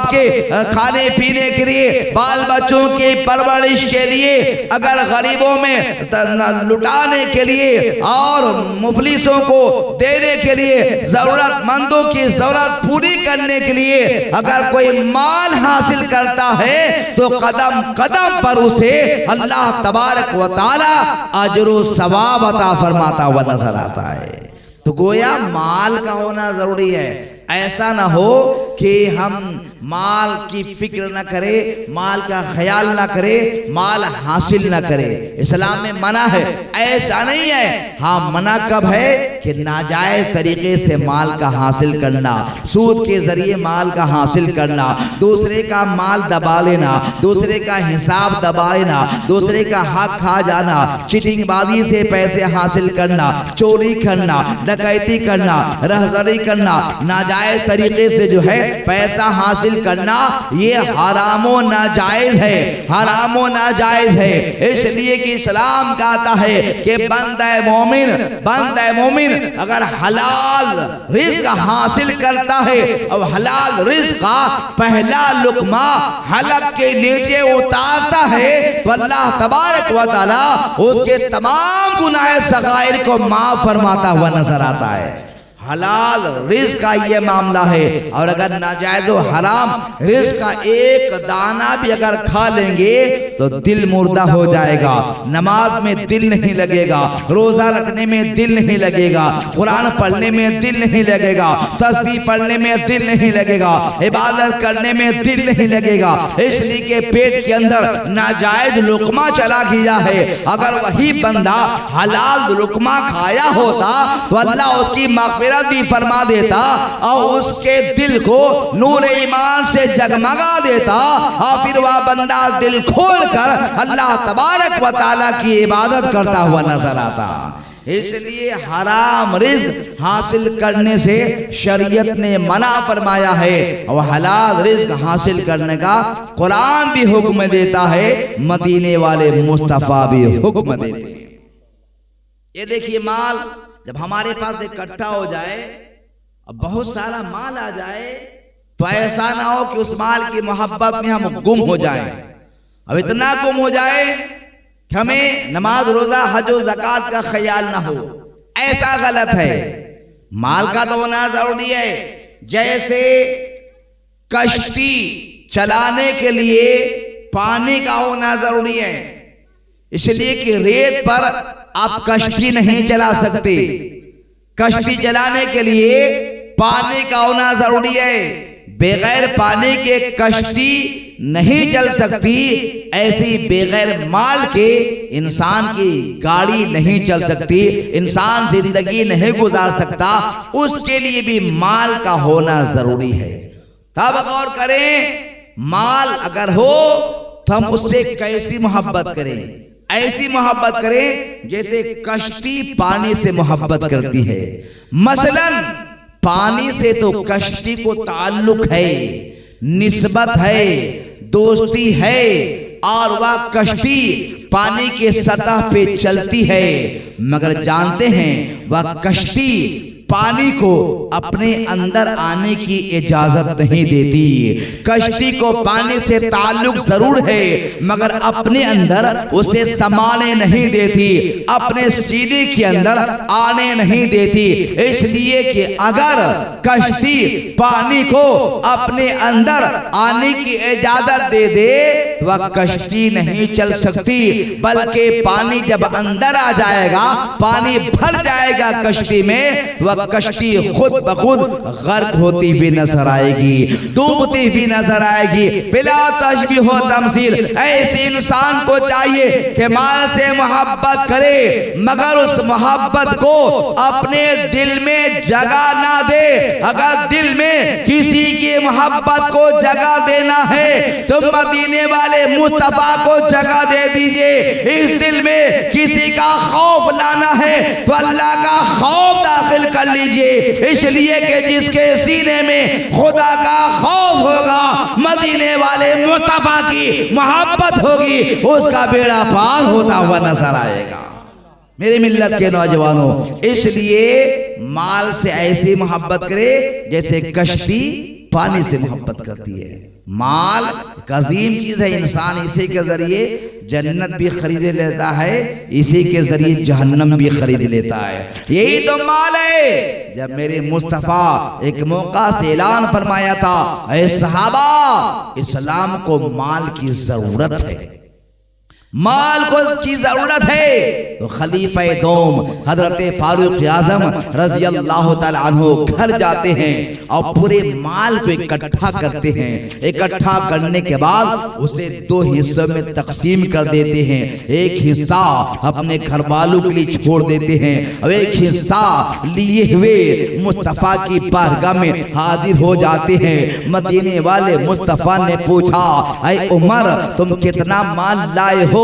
के खाने पीने के लिए, बाल बच्चों के परवरिश के लिए, अगर गरीबों में लुटाने के लिए और मुफलिसों को देने के लिए, जरूरतमंदों की जरूरत पूरी करने के लिए अगर कोई माल हासिल करता है तो कदम कदम पर उसे अल्लाह तबारक व तआला अजर सवाब अता फरमाता हुआ नजर आता है। तो गोया माल का होना जरूरी है। ऐसा ना हो कि हम माल की फिक्र न करें, माल का ख्याल न करें, माल हासिल न करें। इस्लाम में मना है, ऐसा नहीं है। हाँ, मना कब है कि कि नाजायज तरीके से माल का हासिल करना, सूद के जरिए माल का हासिल करना, दूसरे का माल दबा लेना, दूसरे का हिसाब दबा लेना, दूसरे का हक खा जाना, चिटिंगबाजी से पैसे हासिल करना, चोरी करना, डकैती करना, रहजरी करना, नाजायज तरीके से जो है पैसा हासिल करना, ये हरामो नाजायज है, हरामो नाजायज है। इसलिए कि इस्लाम कहता है कि बंदा मोमिन अगर हलाल रिज़्क हासिल करता है और हलाल रिज़्क का पहला लुक़मा हलक के नीचे उतारता है तो अल्लाह तबारक व तआला उसके तमाम गुनाह सगाइर को माफ फरमाता हुआ नजर आता है। हलाल रिज़्क का ये मामला है। और अगर नाजायज़ हराम रिज़्क का एक दाना भी अगर खा लेंगे तो दिल मुर्दा हो जाएगा, नमाज में दिल नहीं लगेगा, रोज़ा रखने में दिल नहीं लगेगा, कुरान पढ़ने में दिल नहीं लगेगा, तस्बीह पढ़ने में दिल नहीं लगेगा, इबादत करने में दिल नहीं लगेगा। इसलिए कि पेट के अंदर नाजायज़ लुक़मा चला गया है। अगर वही बंदा हलाल लुक़मा खाया होता तो अल्लाह उसकी मग़फ़िरत भी फरमा देता और उसके दिल को नूर ईमान से जगमगा देता और फिर वह बंदा दिल खोल कर अल्लाह तबारक व तआला की इबादत करता हुआ नजर आता। इसलिए हराम रिज़्क हासिल करने से शरीयत ने मना फरमाया है और हलाल रिज़्क हासिल करने का कुरान भी हुक्म देता है, मदीने वाले मुस्तफ़ा भी हुक्म देते हैं। ये देखिए, माल जब हमारे पास इकट्ठा हो जाए और बहुत सारा माल आ जाए तो ऐसा ना हो कि उस माल की मोहब्बत में हम गुम हो जाएं। अब इतना गुम हो जाए कि हमें नमाज रोजा हज और ज़कात का ख्याल ना हो, ऐसा गलत है। माल का तो होना जरूरी है। जैसे कश्ती चलाने के लिए पानी का होना जरूरी है, इसलिए कि रेत पर आप कश्ती नहीं चला सकते। कश्ती चलाने के लिए पानी का होना जरूरी है। बगैर पानी के कश्ती नहीं चल सकती। ऐसी बगैर माल के इंसान की गाड़ी नहीं चल सकती, इंसान जिंदगी नहीं गुजार सकता। उसके लिए भी माल का होना जरूरी है। तब गौर करें, माल अगर हो तो हम उससे कैसी मोहब्बत करें। ऐसी मोहब्बत करें जैसे कश्ती पानी से मोहब्बत करती है। मसलन पानी से तो कश्ती को ताल्लुक है, निस्बत है, दोस्ती है और वह कश्ती पानी के सतह पे चलती है, मगर जानते हैं वह कश्ती पानी को अपने अंदर आने की इजाजत नहीं देती। कश्ती को पानी से ताल्लुक जरूर है मगर अपने अंदर उसे समाने नहीं देती, अपने सीने के अंदर आने नहीं देती। इसलिए कि अगर कश्ती पानी को अपने अंदर आने की इजाजत दे दे तो वह कश्ती नहीं चल सकती, बल्कि पानी जब अंदर आ जाएगा, पानी भर जाएगा कश्ती में, वह कश्ती खुद ब खुद गर्क होती हुई नजर आएगी, डूबती हुई नजर आएगी। बिला तशबीह व तमसील। ऐसे इंसान को चाहिए कि माल से मोहब्बत करे मगर उस मोहब्बत को अपने दिल में जगह ना दे। अगर दिल में किसी की मोहब्बत को जगह देना है तो मदीने वाले मुस्तफा को जगह दे दीजिए। इस दिल में किसी का खौफ लाना है तो अल्लाह का खौफ दाखिल कर लीजिए। इसलिए कि जिसके सीने में खुदा का खौफ होगा, मदीने वाले मुस्तफा की मोहब्बत होगी, उसका बेड़ा पार होता हुआ नजर आएगा। मेरे मिल्लत के नौजवानों, इसलिए माल से ऐसी मोहब्बत करे जैसे कश्ती पानी से मोहब्बत करती है। माल अजीम चीज है, इंसान इसी के जरिए जन्नत भी खरीद लेता है, इसी के जरिए जहन्नम भी खरीद लेता है। यही तो माल है। जब मेरे मुस्तफा एक मौका से ऐलान फरमाया था, ऐ सहाबा, इस्लाम को माल की जरूरत है। माल को की जरूरत है तो खलीफा दोम हजरत फारूक आजम रजी अल्लाह ताला अन्हु घर जाते हैं और पूरे माल को इकट्ठा करते हैं। इकट्ठा करने के बाद उसे दो हिस्सों में तकसीम कर देते हैं। एक हिस्सा अपने घर वालों के लिए छोड़ देते हैं और एक हिस्सा लिए हुए मुस्तफा की बारगाह में हाजिर हो जाते हैं। मदीने वाले मुस्तफा ने पूछा, ऐ उमर तुम कितना माल लाए हो?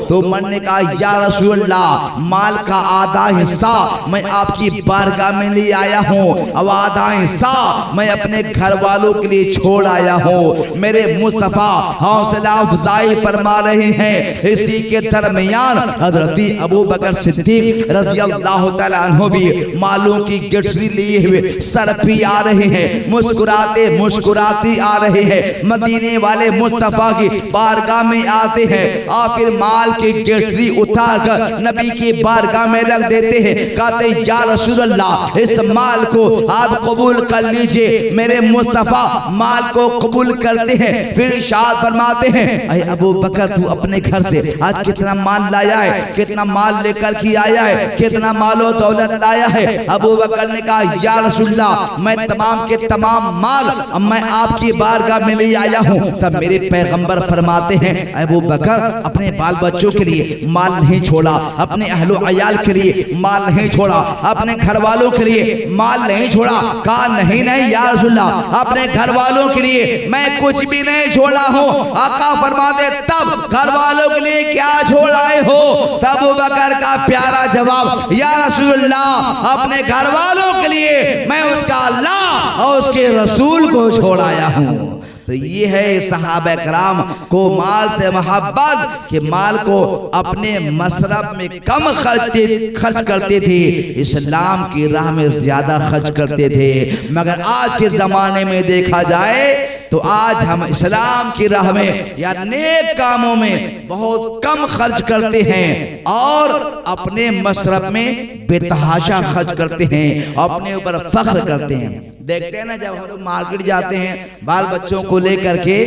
तो उमर ने कहा, या रसूलल्लाह माल का आधा हिस्सा मैं आपकी बारगाह में ले आया हूँ और आधा हिस्सा मैं अपने घर वालों के लिए छोड़ आया हूँ। मेरे मुस्तफा हौसला अफजाई फरमा रहे हैं। इसी के दरमियान हजरत अबू बकर सिद्दीक रज़ी अल्लाह तआला अन्हु भी मालों की गठरी लिए हुए सर पे आ रहे हैं, मुस्कुराते मुस्कुराते आ रहे हैं। मदीने वाले मुस्तफा की बारगाह में आते हैं और फिर माल की गठरी उठाकर नबी की बारगाह में रख देते हैं। कहते या रसूलल्लाह इस माल को आप कबूल कर लीजिए। मेरे मुस्तफा माल को कबूल करते हैं, फिर इरशाद फरमाते हैं, अरे अबू बकर तू अपने घर से आज कितना माल लाया है, कितना माल लेकर के आया है, कितना मालो दौलत लाया है? अबू बकर ने कहा, या रसूलल्लाह मैं तमाम के तमाम माल मैं आपकी बारगाह में ले आया हूँ। तब मेरे पैगंबर फरमाते हैं, अबू बकर अपने बाल बच्चों के लिए माल नहीं छोड़ा, अपने अहलो अयाल के लिए माल नहीं छोड़ा, अपने घर वालों के लिए माल नहीं छोड़ा। कहा नहीं नहीं या रसूलल्लाह अपने घर वालों के लिए मैं कुछ भी नहीं छोड़ा हूँ। आका फरमाते तब घर वालों के लिए क्या छोड़ आए हो? तब अबू बकर का प्यारा जवाब, या रसूलल्लाह अपने घर वालों के लिए मैं उसका अल्लाह और उसके रसूल को छोड़ आया हूँ। तो ये है सहाबा कराम को माल से मोहब्बत कि माल को अपने मसरफ में कम खर्च करते थे, इस्लाम की राह में ज्यादा खर्च करते थे। मगर आज के जमाने में देखा जाए तो आज हम इस्लाम की राह में या नेक कामों में बहुत कम खर्च करते हैं और अपने मसरफ में बेतहाशा खर्च करते हैं, अपने ऊपर फख्र करते हैं। देखते हैं ना जब हम लोग मार्केट जाते हैं बाल बच्चों को लेकर के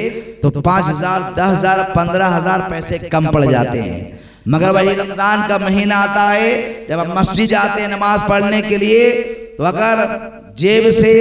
तो 5,000, 10,000, 15,000 पैसे कम पड़ जाते हैं। मगर वही रमजान का महीना आता है जब हम मस्जिद जाते हैं नमाज पढ़ने के लिए तो अगर जेब से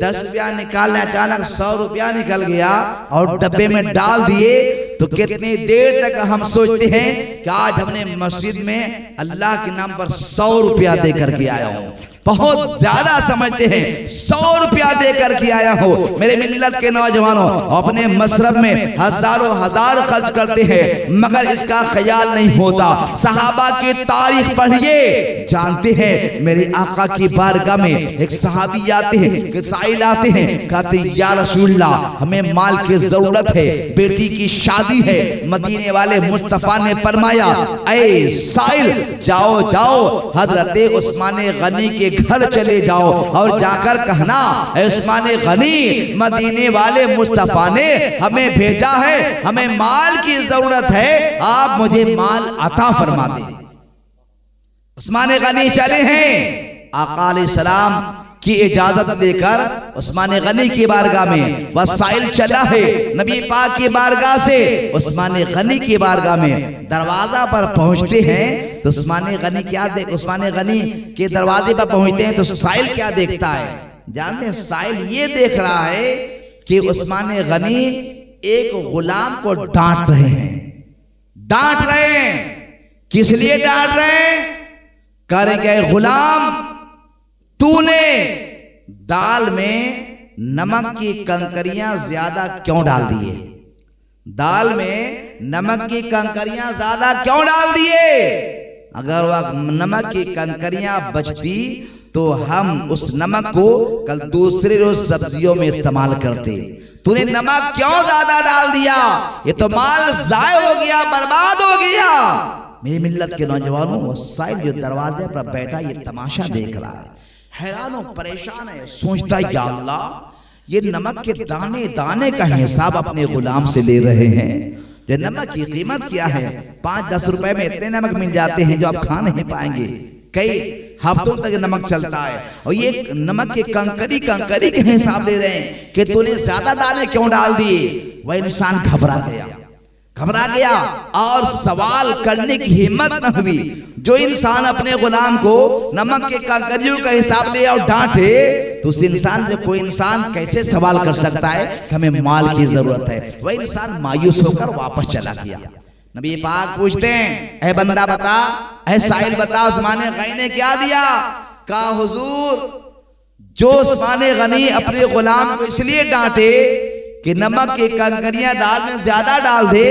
10 रुपया निकालने अचानक 100 रुपया निकल गया और डब्बे में डाल दिए तो कितनी देर तक हम सोचते हैं कि आज हमने मस्जिद में अल्लाह के नाम पर 100 रुपया दे करके आया हूँ। बहुत ज्यादा समझते हैं 100 रुपया दे करके आया हो। मेरे मिल्लत के नौजवानों अपने मसरफ में हजारों हजार खर्च करते हैं मगर इसका ख्याल नहीं होता। सहाबा की तारीख पढ़िए, जानते हैं मेरे आका की बारगाह में एक सहाबी आते हैं कि साइल आते हैं, कहते या रसूलल्लाह हमें माल की जरूरत है, बेटी की शादी है। मदीने वाले मुस्तफा ने फरमाया, ऐ साइल जाओ जाओ हजरत उस्मान गनी के घर चले जाओ और जाकर कहना उस्मान गनी मदीने वाले मुस्तफा ने हमें भेजा है, हमें माल की जरूरत है, आप मुझे माल अता फरमा दें। उस्मान गनी चले हैं आका अलैहिस्सलाम की इजाजत देकर उस्मान गनी की बारगाह में। वसाइल चला है नबी पाक की बारगाह से उस्मान गनी की बारगाह में। दरवाजा पर पहुंचते हैं तो उस्मान गनी क्या देख, उस्मान गनी के दरवाजे पर पहुंचते हैं तो साइल क्या देखता है जानते हैं? साइल ये देख रहा है कि उस्मान गनी एक गुलाम को डांट रहे हैं। डांट रहे हैं, किस लिए डांट रहे हैं? कह रहे कि गुलाम तूने दाल में नमक की कंकरियां ज्यादा क्यों डाल दिए? दाल में नमक की कंकरियां ज्यादा क्यों डाल दिए? अगर वह नमक की कंकरियां बचती तो हम उस नमक को कल दूसरे रोज सब्जियों में इस्तेमाल करते। तूने नमक क्यों ज्यादा डाल दिया? ये तो माल जाय हो गया, बर्बाद हो गया। मेरी मिल्लत के नौजवानों साइल जो दरवाजे पर बैठा ये तमाशा देख रहा है, हैरान और परेशान है, सोचता या अल्लाह ये नमक के दाने दाने का हिसाब अपने गुलाम से ले रहे हैं। ये नमक की कीमत क्या है? 5-10 रुपए में इतने नमक मिल जाते हैं जो आप खा नहीं पाएंगे, कई हफ्तों तक नमक चलता है। और ये नमक के कंकरी के हिसाब ले रहे हैं कि तूने ज्यादा दाने क्यों डाल दिए। वह इंसान घबरा गया। घबरा गया और सवाल करने की हिम्मत न हुई। जो इंसान अपने गुलाम को नमक के कंकरियों का हिसाब ले और डांटे तो उस इंसान से कोई इंसान कैसे सवाल कर सकता है कि हमें माल की जरूरत है। वह इंसान मायूस होकर वापस चला गया। नबी पाक पूछते हैं, ऐ बंदा बता, ऐ साइल बता, उस्मान गनी ने क्या दिया? कहा हुजूर, जो उस्मान गनी अपने गुलाम को इसलिए डांटे कि नमक की कंकरियां दाल में ज्यादा डाल दे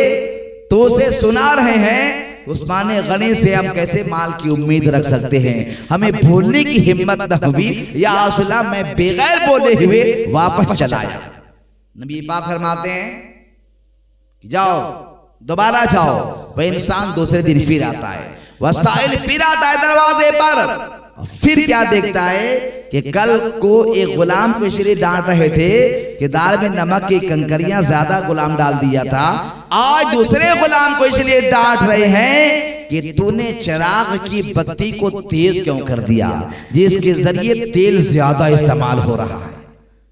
तो उसे सुना रहे हैं, उस्मान गनी से हम कैसे माल की उम्मीद रख सकते हैं? हमें भूलने की हिम्मत न हुई। या रसूलल्लाह, मैं बगैर बोले हुए वापस चला आया। नबी पाक फरमाते हैं कि जाओ, दोबारा जाओ। वह इंसान दूसरे दिन फिर आता है, वह साइल फिर आता है दरवाजे पर। फिर क्या देखता है कि कल को एक गुलाम को इसलिए डांट रहे थे कि दाल में नमक की कंकरियां ज्यादा गुलाम डाल दिया था, आज दूसरे गुलाम को इसलिए डांट रहे हैं कि तूने चिराग की बत्ती को तेज क्यों कर दिया, जिसके जरिए तेल ज्यादा इस्तेमाल हो रहा है।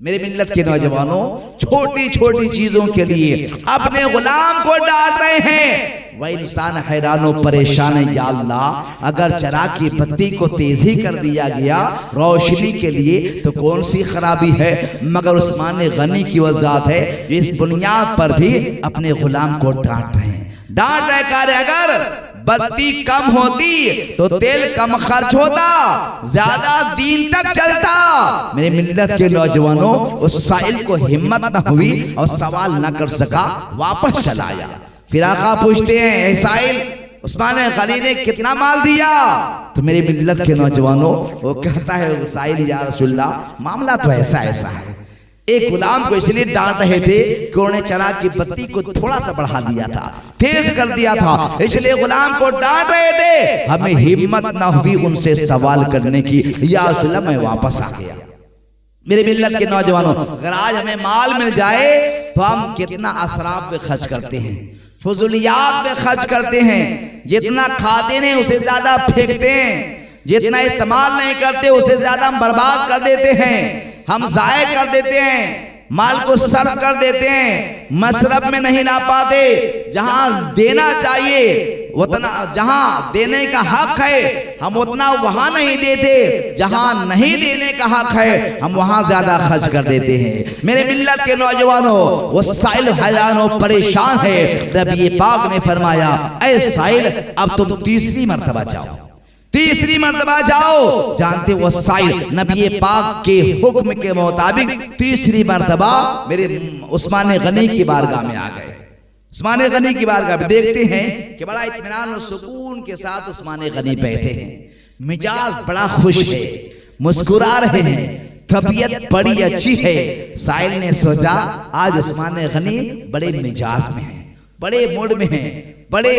मेरे मिल्लत के नौजवानों, छोटी छोटी चीजों के लिए अपने गुलाम को डांट रहे हैं। वह इंसान हैरान और परेशान है, या अल्लाह, अगर चिराग की बत्ती को तेज ही कर दिया गया रोशनी के लिए तो कौन सी खराबी है? मगर उस्मान गनी की वजाहत है, इस बुनियाद पर भी अपने गुलाम को डांट रहे हैं। डांट रहे कार्य, अगर बत्ती कम होती तो तेल कम खर्च होता, ज्यादा दिन तक चलता। मेरे मिल्लत के नौजवानों, उस साइल को हिम्मत न हुई और सवाल न कर सका, वापस चला आया। फिर आका पूछते हैं, ऐ साइल, उस्मान गनी ने कितना माल दिया? तो मेरे मिल्लत के नौजवानों, वो कहता है, साइल या रसूलल्लाह, मामला तो ऐसा ऐसा है। एक गुलाम को इसलिए डांट रहे थे कि उन्होंने चिराग की बत्ती को थोड़ा सा बढ़ा दिया था, तेज कर दिया था, इसलिए गुलाम को डांट रहे थे। हमें हिम्मत ना हुई उनसे सवाल करने की। या रसूलल्लाह, मैं वापस आ गया। मेरे मिल्लत के नौजवानों, अगर आज हमें माल मिल जाए तो हम कितना असराफ पे खर्च करते हैं, फुजुलियात पे खर्च करते हैं। जितना खाते हैं उसे ज्यादा फेंकते हैं, जितना इस्तेमाल नहीं करते उसे ज्यादा हम बर्बाद कर देते हैं, हम जाये कर देते हैं, माल को सर्व कर देते हैं, मसरफ में नहीं ला पाते। जहां देना चाहिए उतना, जहां देने का हक है हम उतना वहां नहीं देते, जहां नहीं देने का हक है हम वहां ज्यादा खर्च कर देते हैं। मेरे मिल्लत के नौजवानों, वो साइल हैरान और परेशान है। नबी पाक ने फरमाया, ऐ साइल, अब तुम तीसरी मर्तबा जाओ, तीसरी मर्तबा जाओ। जानते वो साइल नबी पाक के हुक्म के मुताबिक तीसरी मर्तबा मेरे उस्मान गनी की बारगाह में आ गए। उस्मान गनी की बारगाह में देखते हैं कि बड़ा इत्मीनान और सुकून के साथ उस्मान गनी बैठे हैं, मिजाज बड़ा खुश है, मुस्कुरा रहे हैं, तबीयत बड़ी अच्छी है। साइल ने सोचा, आज उस्मान गनी बड़े मिजाज में हैं, बड़े मूड में हैं, बड़े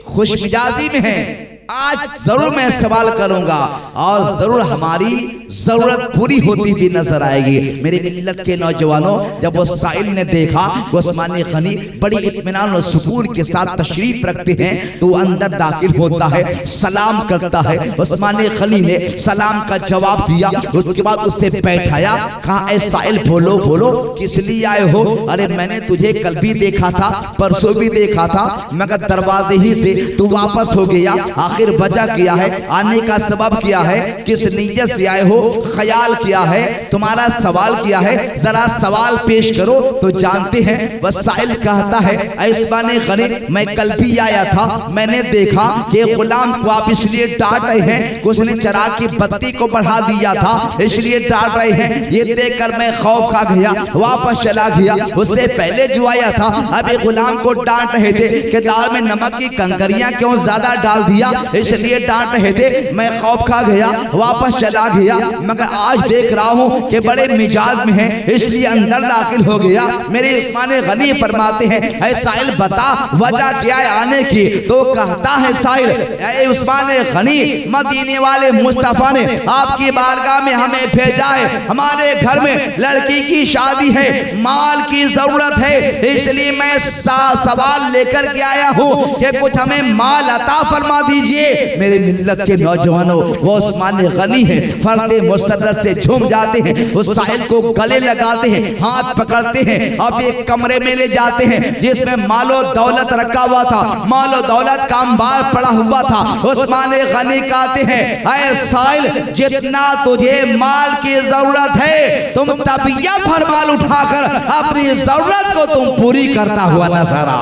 खुश मिजाजी में हैं। आज जरूर मैं सवाल करूंगा और जरूर हमारी जरूरत पूरी होती हुई नजर आएगी। मेरे मिल्लत के नौजवानों, जब वो साइल ने देखा कि उस्मान गनी बड़ी इत्मीनान और सुकून के साथ तशरीफ रखते हैं तो वो अंदर दाखिल होता है, सलाम करता है। उस्मान गनी ने सलाम का जवाब दिया, उसके बाद उससे बैठाया, कहा, ऐ साइल, बोलो बोलो, किस लिए आए हो? अरे मैंने तुझे कल भी देखा था, परसों भी देखा था, मगर दरवाजे ही से तू वापस हो गया। आखिर वजह क्या है, आने का सबब क्या है, किस नीयत से आए हो, ख्याल किया है, तुम्हारा सवाल किया है, जरा सवाल पेश करो। तो जानते हैं वसाइल कहता है, उस्मान गनी, मैं कल भी आया था, मैंने देखा कि गुलाम को आप इसलिए डांट रहे हैं कि उसने चिराग की बत्ती को बढ़ा दिया था, इसलिए डांट रहे हैं। ये देखकर मैं खौफ खा गया, वापस चला गया। उससे पहले जो आया था अभी गुलाम को डांट रहे थे कि दाल में नमक की कंकरियां क्यों ज्यादा डाल दिया, इसलिए डांट रहे थे। मैं खौफ खा गया, वापस चला गया, मगर आज देख रहा हूं कि बड़े मिजाज में हैं, इसलिए अंदर दाखिल हो गया। मेरे उस्मान गनी फरमाते हैं, ऐ साइल, बता वजह क्या है आने की? तो कहता है साइल, ऐ उस्मान गनी, मदीने वाले मुस्तफा ने आपकी बारगाह में हमें भेजा है, हमारे घर में लड़की की शादी है, माल की जरूरत है, इसलिए मैं सवाल लेकर के आया हूं कि कुछ हमें माल अता फरमा दीजिए। मेरे मिल्लत के नौजवानों, वो उस्मान गनी है, फर्द मुसद्दत से झूम जाते हैं, उस साहिल को गले लगाते हैं, हाथ पकड़ते हैं, अब एक कमरे में ले जाते हैं जिसमें मालो दौलत रखा हुआ था, मालो दौलत का अंबार पड़ा हुआ था। उस्मान गनी कहते हैं, ऐ साहिल, जितना तुझे माल की जरूरत है तुम तबीयत भर माल उठाकर अपनी जरूरत को तुम पूरी करता हुआ नजर आ।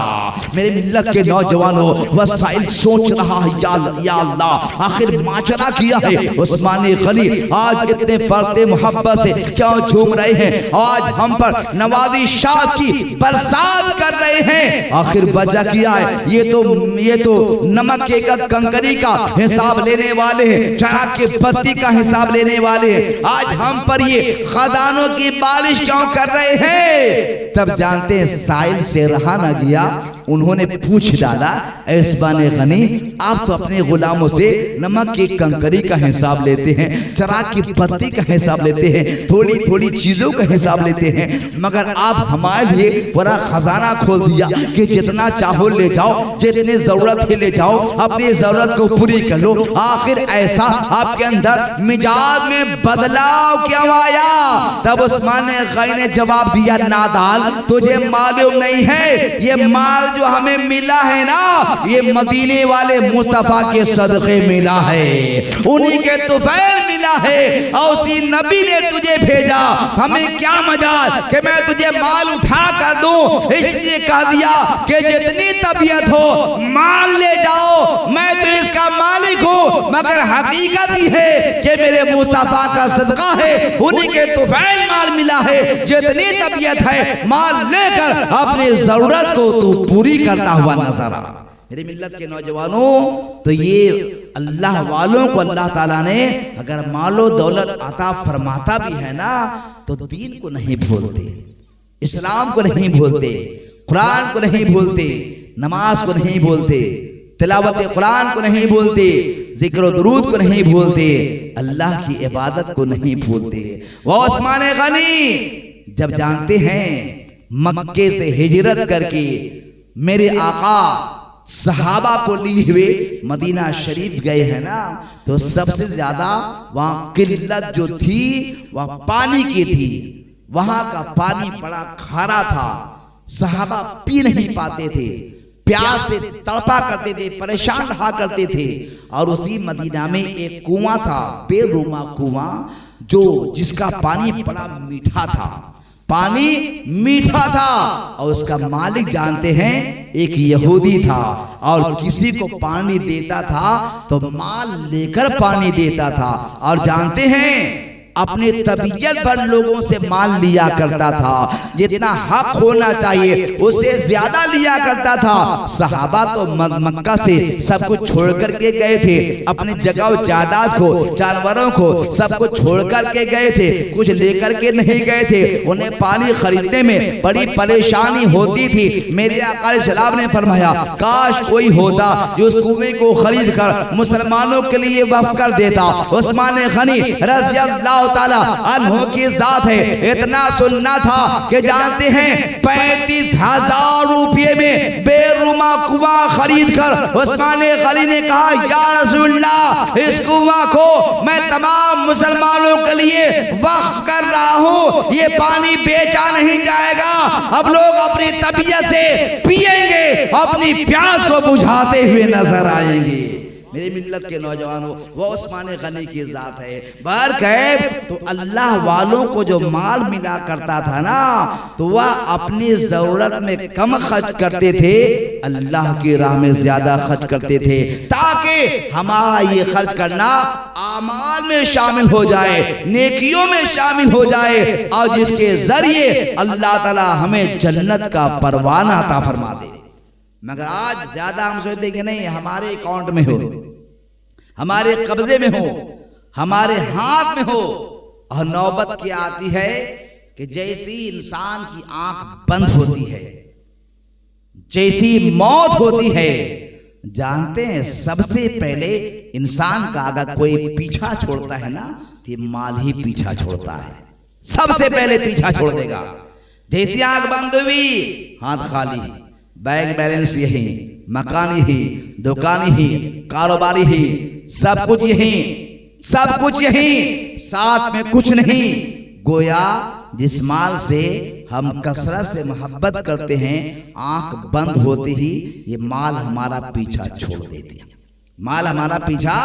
मेरे मिल्लत के नौजवानों, वह साहिल सोच रहा है, या अल्लाह, आखिर माजरा किया है उस्मान गनी आज इतने फर्ते मोहब्बत से क्यों झूम रहे हैं, आज हम पर नवाजी शाह की बरसात कर रहे हैं, आखिर वजह किया है? ये तो नमक के कंकरी का हिसाब लेने वाले हैं, चराग की पत्ती का हिसाब लेने वाले हैं, आज हम पर ये खजानों की बारिश क्यों कर रहे हैं? तब जानते हैं साहिल से रहा न गया, उन्होंने पूछ डाला, उस्मान गनी, आप तो अपने गुलामों से नमक की कंकरी का हिसाब लेते हैं, चराग की पत्ती का हिसाब लेते हैं, थोड़ी थोड़ी चीजों का हिसाब लेते हैं, मगर आप हमारे लिए पूरा खजाना खोल दिया कि जितना चाहो ले जाओ, जितनी जरूरत है ले जाओ, अपनी जरूरत को पूरी कर लो। आखिर ऐसा आपके अंदर मिजाज में बदलाव क्यों आया? तब उस्मान गनी ने जवाब दिया, नादाल, तुझे मालूम नहीं है, ये माल जो हमें मिला है ना, ये मदीने वाले मुस्तफा के सदक़े मिला है, उन्हीं के तुफैल मिला है, और उसी नबी ने तुझे भेजा। हमें क्या मजाल कि मैं तुझे माल उठा कर दूं, इसलिए कह दिया कि जितनी तबीयत हो माल ले जाओ, मैं तो इसका मालिक हूं, मगर हकीकत ही है कि मेरे मुस्तफा का सदका है, उन्हीं के तुफैल माल मिला है, जितनी तबीयत है माल लेकर अपनी जरूरत को तू पूरी करता हुआ नजर आ। मेरे मिल्लत के नौजवानों, तो ये अल्लाह वालों को अल्लाह ताला ने अगर मालो दौलत अता फरमाता भी है ना, तो दीन को नहीं भूलते, इस्लाम को नहीं भूलते, कुरान को नहीं भूलते, नमाज को नहीं भूलते, तिलावत कुरान को नहीं भूलते, जिक्र और दुरूद को नहीं भूलते, अल्लाह की इबादत को नहीं भूलते। वो उस्मान गनी जब जानते हैं मक्के से हिजरत करके मेरे आका सहाबा को लिए हुए मदीना शरीफ गए हैं ना, तो सबसे ज्यादा वहां किल्लत जो थी वह पानी की थी, वहां का पानी बड़ा खारा था, सहाबा पी नहीं पाते थे, प्यास से तड़पा करते थे, परेशान रहा करते थे। और उसी मदीना में एक कुआं था, बेरुमा कुआं, जो जिसका पानी बड़ा मीठा था, पानी मीठा था, और उसका मालिक जानते हैं एक यहूदी था, और किसी को पानी देता था तो माल लेकर पानी देता था, और जानते हैं अपने तबीयत पर लोगों से माल लिया करता था, जितना हक होना चाहिए उससे ज्यादा लिया करता था। सहाबा तो मक्का से सब कुछ छोड़ करके गए थे, अपनी जगह जायदाद को, जानवरों को सब कुछ छोड़ करके गए थे, कुछ लेकर के नहीं गए थे। उन्हें पानी खरीदने में बड़ी परेशानी होती थी। मेरे आका सलाम ने फरमाया, काश कोई होता जो उस कुएं को खरीद कर मुसलमानों के लिए वक्फ कर देता। उस्मान गनी रज़ी अल्लाह ताला अन्हो की जात है, इतना सुनना था कि जानते हैं 35,000 रुपये में बेरुमा कुआं खरीद कर उस्मान गनी ने कहा, या रसूलल्लाह, इस कुआं को मैं तमाम मुसलमानों के लिए वक्फ कर रहा हूँ, ये पानी बेचा नहीं जाएगा, अब लोग अपनी तबीयत से पिएंगे, अपनी प्यास को बुझाते हुए नजर आएंगे। मेरे मिल्लत के नौजवानों, वो उस्मान गनी की जात है। बहरकैफ तो अल्लाह वालों को जो माल मिला करता था ना, तो वह अपनी जरूरत में कम खर्च करते थे, अल्लाह की राह में ज्यादा खर्च करते थे, ताकि हमारा ये खर्च करना आमाल में शामिल हो जाए, नेकियों में शामिल हो जाए, और जिसके जरिए अल्लाह ताला हमें जन्नत का परवाना अता फरमा दे। मगर आज ज्यादा हम सोचते कि नहीं, हमारे अकाउंट में हो, हमारे कब्जे में हो, हमारे हाथ में हो, और नौबत क्या आती है कि जैसी इंसान की आंख बंद होती है, जैसी मौत होती है, जानते हैं सबसे पहले इंसान का अगर कोई पीछा छोड़ता है ना, तो माल ही पीछा छोड़ता है, सबसे पहले पीछा छोड़ देगा। जैसी आंख बंद हुई, हाथ खाली, बैंक बैलेंस यही, मकान यही, दुकान ही, कारोबारी ही, सब कुछ यही, सब कुछ यही, साथ में कुछ नहीं। गोया जिस माल से हम कसरत से मोहब्बत करते हैं, आंख बंद होते ही ये माल हमारा पीछा छोड़ देती है, माल हमारा पीछा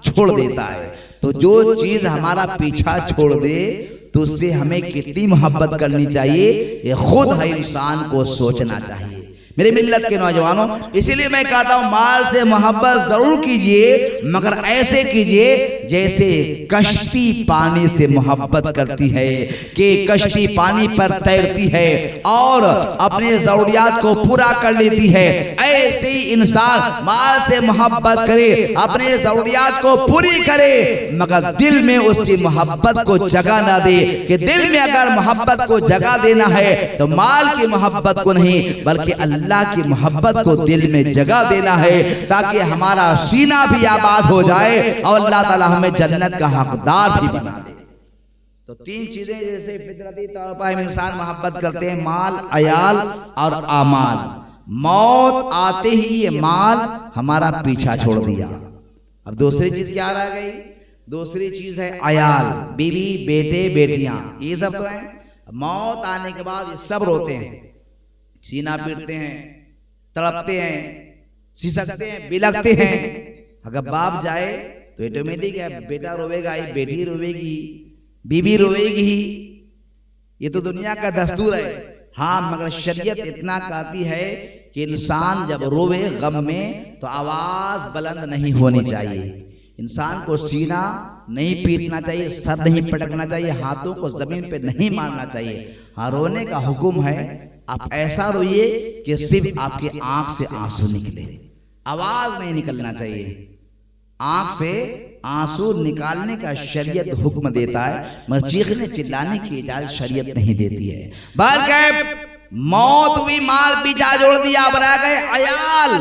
छोड़ देता है। तो जो चीज हमारा पीछा छोड़ दे तो उससे हमें कितनी मोहब्बत करनी चाहिए, ये खुद है इंसान को सोचना चाहिए। मेरे मिल्लत के नौजवानों, इसीलिए मैं कहता हूं माल से मोहब्बत जरूर कीजिए, मगर ऐसे कीजिए जैसे कश्ती पानी से मोहब्बत करती है, कि कश्ती पानी पर तैरती है और अपने जरूरियात को पूरा कर लेती है। ऐसे ही इंसान माल से मोहब्बत करे, अपने जरूरियात को पूरी करे, मगर दिल में उसकी मोहब्बत को जगह ना दे। कि दिल में अगर मोहब्बत को जगह देना है तो माल की मोहब्बत को नहीं, बल्कि अल्लाह की मोहब्बत को दिल में जगह देना है, ताकि हमारा सीना भी आबाद हो जाए और अल्लाह ताला हमें जन्नत का हकदार भी बना दे। तो तीन चीजें जैसे फितरती तौर पर हम इंसान मोहब्बत करते हैं, माल, अयाल और आमाल। मौत आते ही ये माल हमारा पीछा छोड़ दिया। अब दूसरी चीज क्या रह गई? दूसरी चीज है अयाल, बीवी, बेटे, बेटियां, ये सब तो है। मौत आने के बाद ये सब रोते हैं, सीना पीटते हैं, तड़पते हैं, सिसकते हैं, बिलखते हैं। अगर बाप जाए तो ऑटोमेटिक है, बेटा रोवेगा ही, बेटी रोवेगी, बीबी रोवेगी ही, ये तो दुनिया का दस्तूर है। हाँ, मगर शरीयत इतना कहती है कि इंसान जब रोवे गम में तो आवाज बुलंद नहीं होनी चाहिए, इंसान को सीना नहीं पीटना चाहिए, सर नहीं पटकना चाहिए, हाथों को जमीन पे नहीं मारना चाहिए। हाँ, रोने का हुक्म है, आप ऐसा रोइए कि सिर्फ आपके आंख से आंसू निकले, आवाज नहीं निकलना चाहिए। आंख से आंसू निकालने का शरीयत हुक्म देता है, मगर चीखने चिल्लाने की इजाजत शरीयत नहीं देती है। बल्कि मौत हुई, माल पीछा जोड़ दिया, अब रह गए अयाल।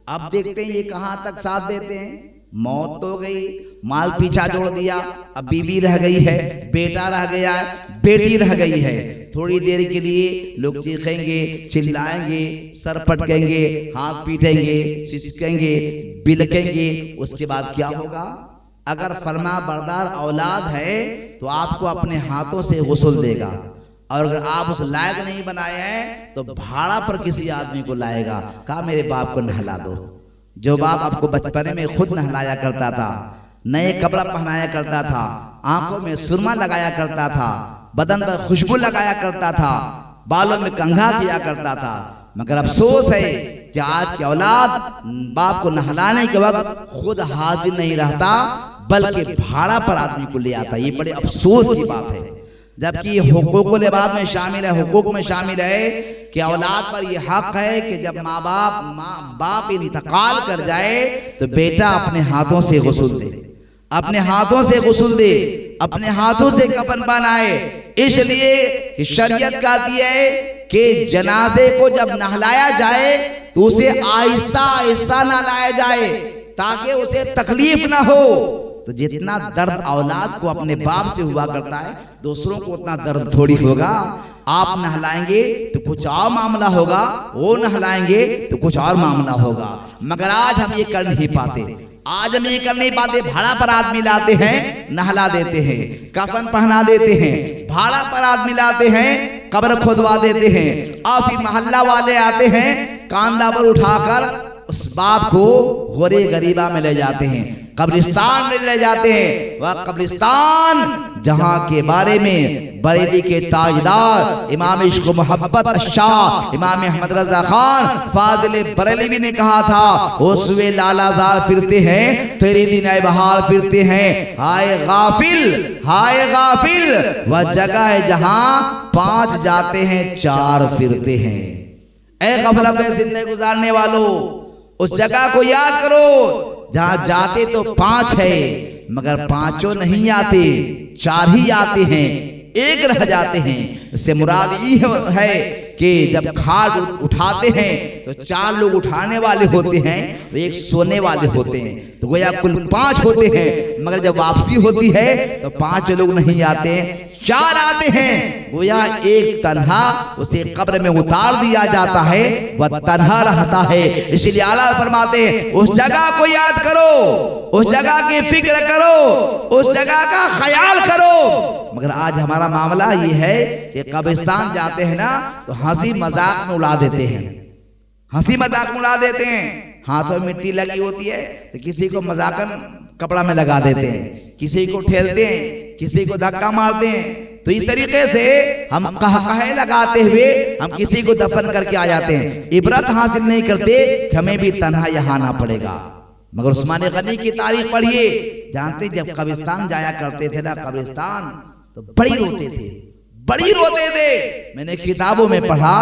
अब देखते हैं ये कहां तक साथ देते हैं। मौत तो गई, माल पीछा जोड़ दिया, अब बीबी रह गई है, बेटा रह गया है, बेटी रह गई है। थोड़ी देर के लिए लोग चीखेंगे, चिल्लाएंगे, सर पटकेंगे, हाथ पीटेंगे, सिसकेंगे, बिलकेंगे। उसके बाद क्या होगा? अगर फरमा बरदार औलाद है तो आपको अपने हाथों से गुस्ल देगा, और अगर आप उस लायक नहीं बनाए हैं तो भाड़ा पर किसी आदमी को लाएगा, कहा मेरे बाप को नहला दो। जो बाप आपको बचपन में खुद नहलाया करता था, नए कपड़ा पहनाया करता था, आंखों में सुरमा लगाया करता था, बदन पर खुशबू लगाया करता था, बालों में कंघा किया करता था, मगर अफसोस है कि आज की औलाद बाप को नहलाने के वक्त खुद हाजिर नहीं रहता, बल्कि भाड़ा पर आदमी को ले आता। ये बड़े अफसोस की बात है, जबकि ये हुकूकुल इबाद में शामिल है, हुकूक में शामिल है कि औलाद पर यह हक है कि जब माँ बाप इंतकाल कर जाए तो बेटा अपने हाथों से गुस्ल दे, अपने हाथों से गुस्ल दे, अपने हाथों से कफन बनाए। इसलिए कि शरीयत कहती है कि जनाजे को जब नहलाया जाए तो उसे आहिस्ता आहिस्ता नहलाया जाए, ताकि उसे तकलीफ ना हो। तो जितना दर्द औलाद को अपने बाप से हुआ करता है, दूसरों को उतना दर्द थोड़ी होगा। आप नहलाएंगे तो कुछ और मामला होगा, वो नहलाएंगे तो कुछ और मामला होगा। मगर आज हम ये कर नहीं पाते, आज हम ये कर नहीं पाते। भाड़ा पर आदमी लाते हैं, नहला देते हैं, कफन पहना देते हैं, भाड़ा पर आदमी लाते हैं, कब्र खुदवा देते हैं, और फिर मोहल्ला वाले आते हैं, कांधा पर उठाकर उस बाप को गोरे गरीबा में ले जाते हैं, कब्रिस्तान में ले जाते हैं। वह कब्रिस्तान जहां के बारे में बरेली के ताजदार इमाम इश्क मोहब्बत शाह इमाम अहमद रजा खान फाजिल बरेलवी ने कहा था, उसवे लालाजार फिरते हैं, तेरे दिन आए बहार फिरते हैं, हाय गाफिल, हाय गाफिल। वह जगह है जहां 5 जाते हैं 4 फिरते हैं। ऐ गफलत में जिंदगी गुजारने वालों, उस जगह को याद करो जहां जाते तो 5 है, मगर 5 नहीं आते, 4 ही आते हैं, 1 रह जाते हैं। इससे मुराद ये है कि जब खाट उठाते हैं तो 4 लोग उठाने वाले होते हैं, 1 सोने वाले होते हैं। तो गोया कुल 5 होते हैं, मगर जब वापसी होती है तो 5 लोग नहीं आते हैं, चार आते हैं, गोया एक तन्हा उसे कब्र में उतार दिया जाता है, वह तन्हा रहता है। इसलिए आला फरमाते हैं उस जगह को याद करो, उस जगह की फिक्र करो, उस जगह का ख्याल करो। मगर आज हमारा मामला ये है कि कब्रिस्तान जाते हैं ना तो हंसी मजाक में उड़ा देते हैं, हंसी मजाक में उड़ा देते हैं। हाथों में मिट्टी लगी होती है तो किसी को मजाकन कपड़ा में लगा देते हैं, किसी को ठेलते हैं, किसी को धक्का मारते हैं। तो इस तरीके से हम कहे लगाते हुए हम किसी को दफन करके आ जाते हैं। इबरत हासिल नहीं करते कि हमें भी तन्हा यहाँ आना पड़ेगा। मगर उस्मान गनी की तारीख पढ़िए, जानते जब कब्रिस्तान जाया करते थे ना, कब्रिस्तान तो बड़ी रोते थे, बड़ी रोते थे। मैंने किताबों में पढ़ा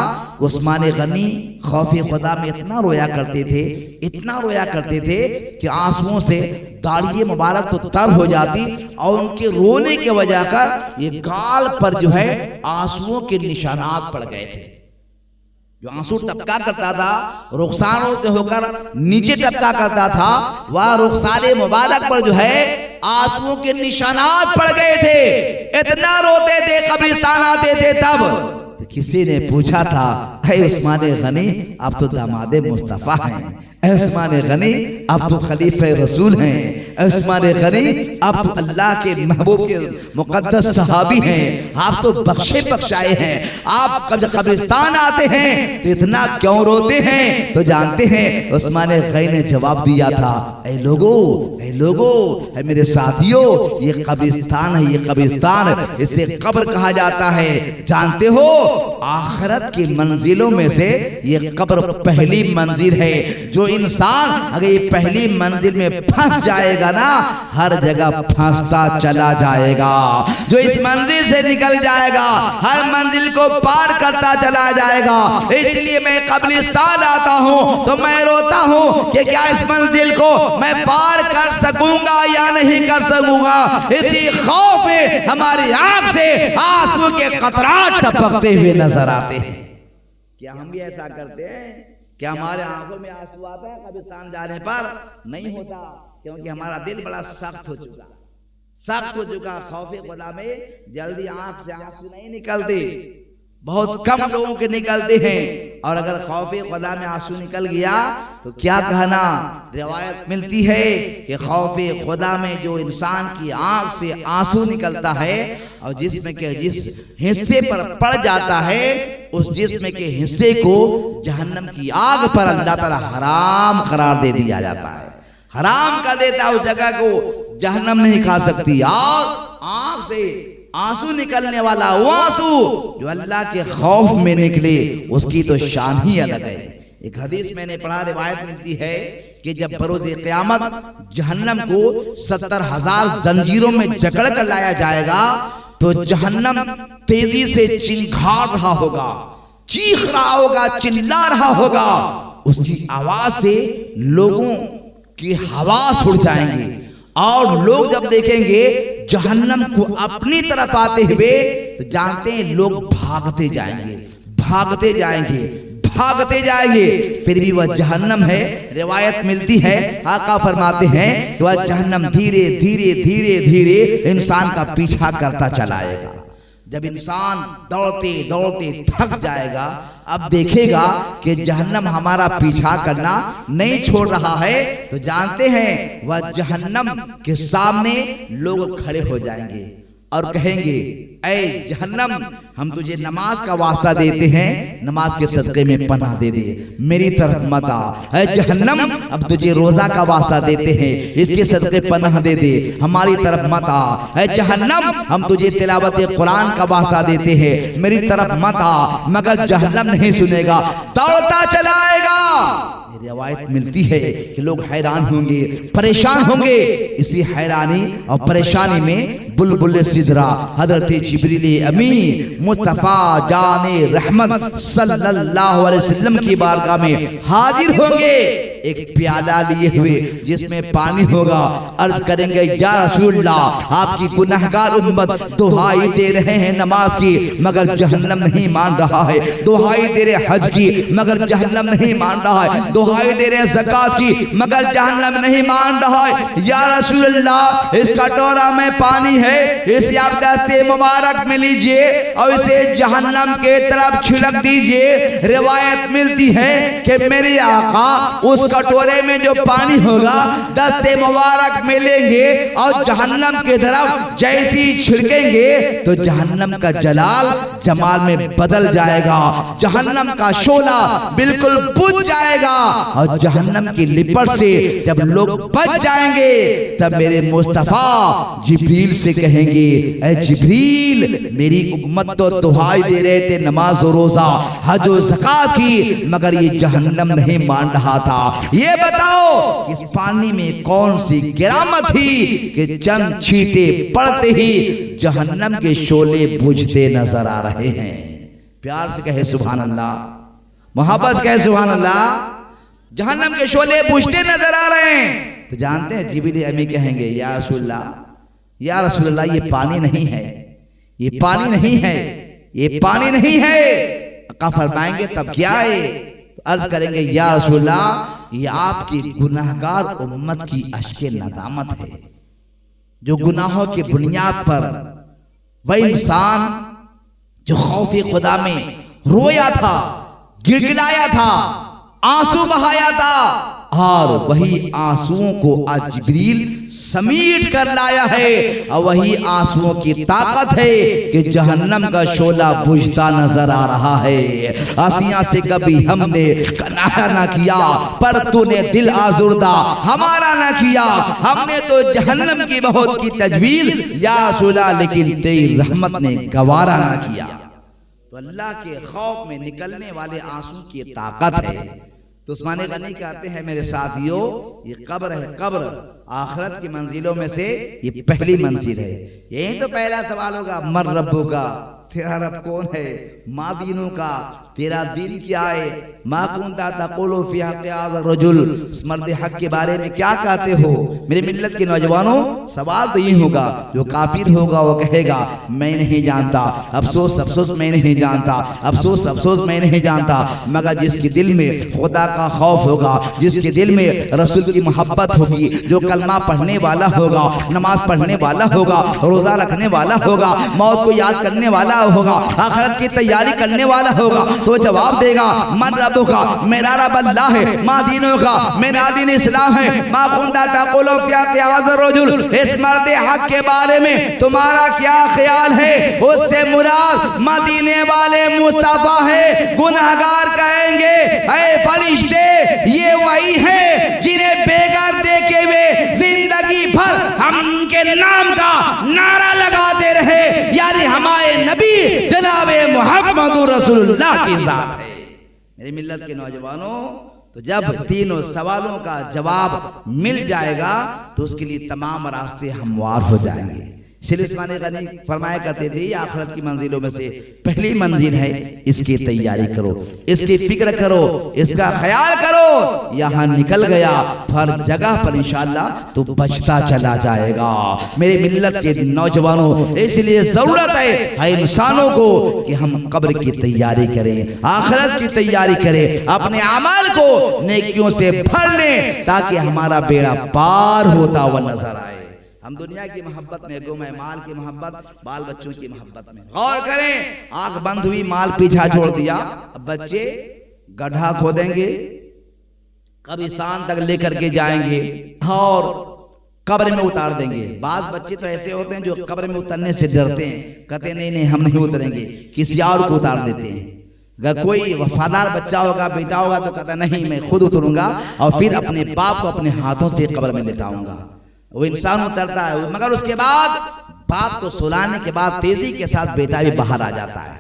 उस्मान गनी खौफे खुदा में इतना रोया करते थे, इतना रोया करते थे कि आंसुओं से दाढ़ी मुबारक तो तर हो जाती और उनके रोने के वजह कर ये गाल पर जो है आंसुओं के निशानात पड़ गए थे। जो आंसू टपका करता था, रुखसार होकर नीचे टपका करता था, वह रुखसारे मुबारक पर जो है आंसुओं के निशानात पड़ गए थे। इतना रोते थे, कब्रिस्तान आते थे तब। तो किसी ने पूछा था, ऐ उस्मान गनी आप तो दामादे मुस्तफा हैं, उस्मान गनी आप तो खलीफे रसूल हैं, उस्मान गनी आप तो अल्लाह के महबूब के मुकद्दस सहाबी हैं, आप तो बख्शे बख्शाए हैं। आप जब कब्रिस्तान आते हैं तो इतना क्यों रोते हैं? तो जानते हैं उस्मान गनी ने जवाब दिया था, ऐ लोगो, ऐ लोगो, ऐ मेरे साथियों, ये कब्रिस्तान है, ये कब्रिस्तान, इसे कब्र कहा जाता है। जानते हो आखिरत की मंजिलों में से ये कब्र पहली मंजिल है। जो इंसान अगर ये पहली मंजिल में फंस जाएगा ना, हर जगह फंसता चला जाएगा। जो इस मंजिल से निकल जाएगा हर मंजिल को पार करता चला जाएगा। इसलिए मैं कब्रिस्तान आता हूँ तो मैं रोता हूँ कि क्या इस मंजिल को मैं पार कर सकूंगा या नहीं कर सकूंगा। इसी खौफ में हमारी आंख से आंसू के कतरात टपकते हुए नजर आते हैं। क्या हम भी ऐसा करते हैं? क्या हमारे आंखों में आंसू आता है कब्रिस्तान जाने पर? नहीं होता, क्योंकि हमारा दिल बड़ा सख्त हो चुका, सख्त हो चुका। खौफे खुदा में जल्दी आंख से आंसू नहीं निकलते, बहुत कम लोगों के निकलते हैं। और अगर खौफे खुदा में आंसू निकल गया तो क्या कहना। रिवायत मिलती है कि खौफे खुदा में जो इंसान की आंख से आंसू निकलता है और जिसमें के जिस हिस्से पर पड़ जाता है, उस जिस्म के हिस्से को जहन्नम की आग पर अल्लाह ताला हराम करार दे दिया जाता है, हराम कर देता है। उस जगह को जहन्नम नहीं खा सकती। और आंख से आंसू निकलने वाला वो आंसू जो अल्लाह के खौफ में निकले, उसकी तो शान ही अलग है। एक हदीस मैंने पढ़ा, रिवायत मिलती है कि जब बरोज़े क़यामत जहन्नम को 70,000 जंजीरों में जकड़ कर लाया जाएगा तो जहन्नम तेजी से चिंघाड़ रहा होगा, चीख रहा होगा, चिल्ला रहा होगा। उसकी आवाज से लोगों की हवास उड़ जाएंगी और लोग जब देखेंगे जहन्नम को अपनी तरफ आते हुए तो जानते हैं लोग भागते जाएंगे, भागते जाएंगे, भागते जाएंगे। फिर भी वह जहन्नम है। रिवायत मिलती है, आका फरमाते हैं कि वह जहन्नम धीरे धीरे धीरे धीरे इंसान का पीछा करता चलाएगा। जब इंसान दौड़ते दौड़ते थक जाएगा, अब देखेगा कि जहन्नम हमारा पीछा करना नहीं छोड़ रहा है, तो जानते हैं वह जहन्नम के सामने लोग खड़े हो जाएंगे और कहेंगे, ऐ जहन्नम, हम तुझे नमाज का वास्ता देते हैं, नमाज के सदक़े में पनाह दे दे, मेरी तरफ मत आ। ऐ जहन्नम, अब तुझे रोजा का वास्ता देते हैं, इसके सदक़े पनाह दे दे, हमारी तरफ मत आ। ऐ जहन्नम, हम तुझे तिलावत कुरान का वास्ता देते हैं, मेरी तरफ मत आ। मगर जहन्नम नहीं सुनेगा, दौड़ता चला आएगा। रिवायत मिलती है कि लोग हैरान होंगे, परेशान होंगे। इसी हैरानी और परेशानी में बुलबुल सिदरा हजरत जिब्रील अमीन मुस्तफा जाने रहमत सल्लल्लाहु अलैहि वसल्लम की बारगाह में हाजिर होंगे, एक प्याला लिए हुए जिसमें पानी होगा। अर्ज करेंगे, या रसूलल्लाह, आपकी गुनहगार उम्मत दुहाई दे रहे हैं नमाज की, मगर जहन्नम नहीं मान रहा है। दुहाई दे रहे हज की, मगर जहन्नम नहीं मान रहा है। दुहाई दे रहे ज़कात की, मगर जहन्नम नहीं मान रहा है। या रसूलल्लाह, इस कटोरा में पानी है, इसे आप दस्ते मुबारक में लीजिए और इसे जहन्नम के तरफ छिड़क दीजिए। रिवायत मिलती है कि मेरे आका उस कटोरे में जो पानी होगा दस्ते मुबारक में लेंगे और जहन्नम की तरफ जैसी छिड़केंगे तो जहन्नम का जलाल जमाल में बदल जाएगा, जहन्नम का शोला बिल्कुल बुझ जाएगा और जहन्नम की लिपट से जब लोग बच जाएंगे तब मेरे मुस्तफा जिब्रील से कहेंगे, ऐ जिब्रील मेरी उम्मत तो दुहाई दे रहे थे नमाज और रोजा हज और ज़कात की, मगर ये जहन्नम नहीं मान रहा था। ये बताओ इस पानी में कौन सी गिरामत थी कि चंद छींटे पड़ते ही जहन्नम के शोले बुझते नजर आ रहे हैं। प्यार से कहे सुभान अल्लाह, मोहब्बत कहे सुभान अल्लाह। जहन्नम के शोले बुझते नजर आ रहे हैं तो जानते हैं जिब्रील अमीन कहेंगे, या रसूलल्लाह, या रसूलल्लाह ये पानी नहीं है, ये पानी नहीं है, ये पानी नहीं है। आका फरमाएंगे तब क्या है? अर्ज करेंगे, या रसूलल्लाह ये आपकी गुनाहगार उम्मत की अश्के नदामत है, जो गुनाहों की बुनियाद पर वह इंसान जो खौफे खुदा में रोया था, गिड़गिड़ाया था, आंसू बहाया था, और वही आंसुओं को आज जिब्रील समीट कर लाया है और वही आंसुओं की ताकत है कि जहन्नम का शोला बुझता नजर आ रहा है। आसिया से कभी हमने कनाया ना किया पर तूने दिल आजुर्दा हमारा ना किया, हमने तो जहन्नम की बहुत की तजवीज या रसूला लेकिन तेरी रहमत ने गवारा ना किया। तो अल्लाह के खौफ में निकलने वाले आंसू की ताकत है। तो उस्मान गनी कहते हैं मेरे साथियों, ये कब्र है, कब्र आखिरत की मंजिलों में से ये पहली मंजिल है। यही तो पहला सवाल होगा, मर रब्बू का, तेरा रब कौन है? माँ दीनों का, तेरा दीन क्या है? माँ कुंता तक़ूलु फ़ी हक़्क़ि हाज़ा रजुल, उस मर्द हक के बारे में क्या कहते हो? मेरे मिल्लत के नौजवानों सवाल तो ये होगा, जो काफिर होगा वो कहेगा मैं नहीं जानता, अफसोस अफसोस मैं नहीं जानता, अफसोस अफसोस मैं नहीं जानता। मगर जिसके दिल में खुदा का खौफ होगा, जिसके दिल में रसूल की मोहब्बत होगी, जो कलमा पढ़ने वाला होगा, नमाज पढ़ने वाला होगा, रोजा रखने वाला होगा, मौत को याद करने वाला होगा, आखिरत की तैयारी करने वाला होगा, तो जवाब देगा मन रब्बु का, मेरा रब अल्लाह है, माँ दीनों का, मेरा दीन इस्लाम है। माँ कुंता तक़ूलु फ़ी हक़्क़ि हाज़ा रजुल, इस मर्द हक के बारे में तुम्हारा क्या ख्याल है? उससे मुराद मदीने वाले मुस्तफा है। गुनहगार कहेंगे ऐ फरिश्ते ये वही है जिन्हें बेघर देखे हुए जिंदगी भर हम के नाम का नारा लगाते रहे, यानी हमारे नबी जनाबे मोहम्मद रसूलुल्लाह की जात है। मेरी मिल्लत के नौजवानों, तो जब तीनों सवालों का जवाब मिल जाएगा तो उसके लिए तमाम रास्ते हमवार हो जाएंगे। शेर उस्मान गनी फरमाया करते थे आखिरत की मंजिलों में से पहली मंजिल है, इसकी तैयारी करो, इसकी फिक्र करो, इसका ख्याल करो। यहाँ निकल गया हर जगह पर इंशाअल्लाह तो बचता चला जाएगा। मेरे मिल्लत के नौजवानों, इसलिए जरूरत है इंसानों को कि हम कब्र की तैयारी करें, आखिरत की तैयारी करें, अपने अमल को नेकियों से भर लें ताकि हमारा बेड़ा पार होता हुआ नजर आए। हम दुनिया की मोहब्बत में गुम है, माल की मोहब्बत, बाल बच्चों की मोहब्बत में। गौर करें, आंख बंद हुई, माल पीछा छोड़ दिया, अब बच्चे गड्ढा खोदेंगे, कब्रिस्तान तक लेकर के जाएंगे और कब्र में उतार देंगे। बाज बच्चे तो ऐसे होते हैं जो कब्र में उतरने से डरते हैं, कहते नहीं नहीं हम नहीं उतरेंगे, किसी और को उतार देते हैं। अगर कोई वफादार बच्चा होगा, बेटा होगा, तो कहता नहीं मैं खुद उतरूंगा और फिर अपने बाप को अपने हाथों से कब्र में लेटाऊंगा। वो इंसान उतरता है, मगर उसके बाद बाप को सुलाने के बाद तेजी के साथ बेटा भी बाहर आ जाता है।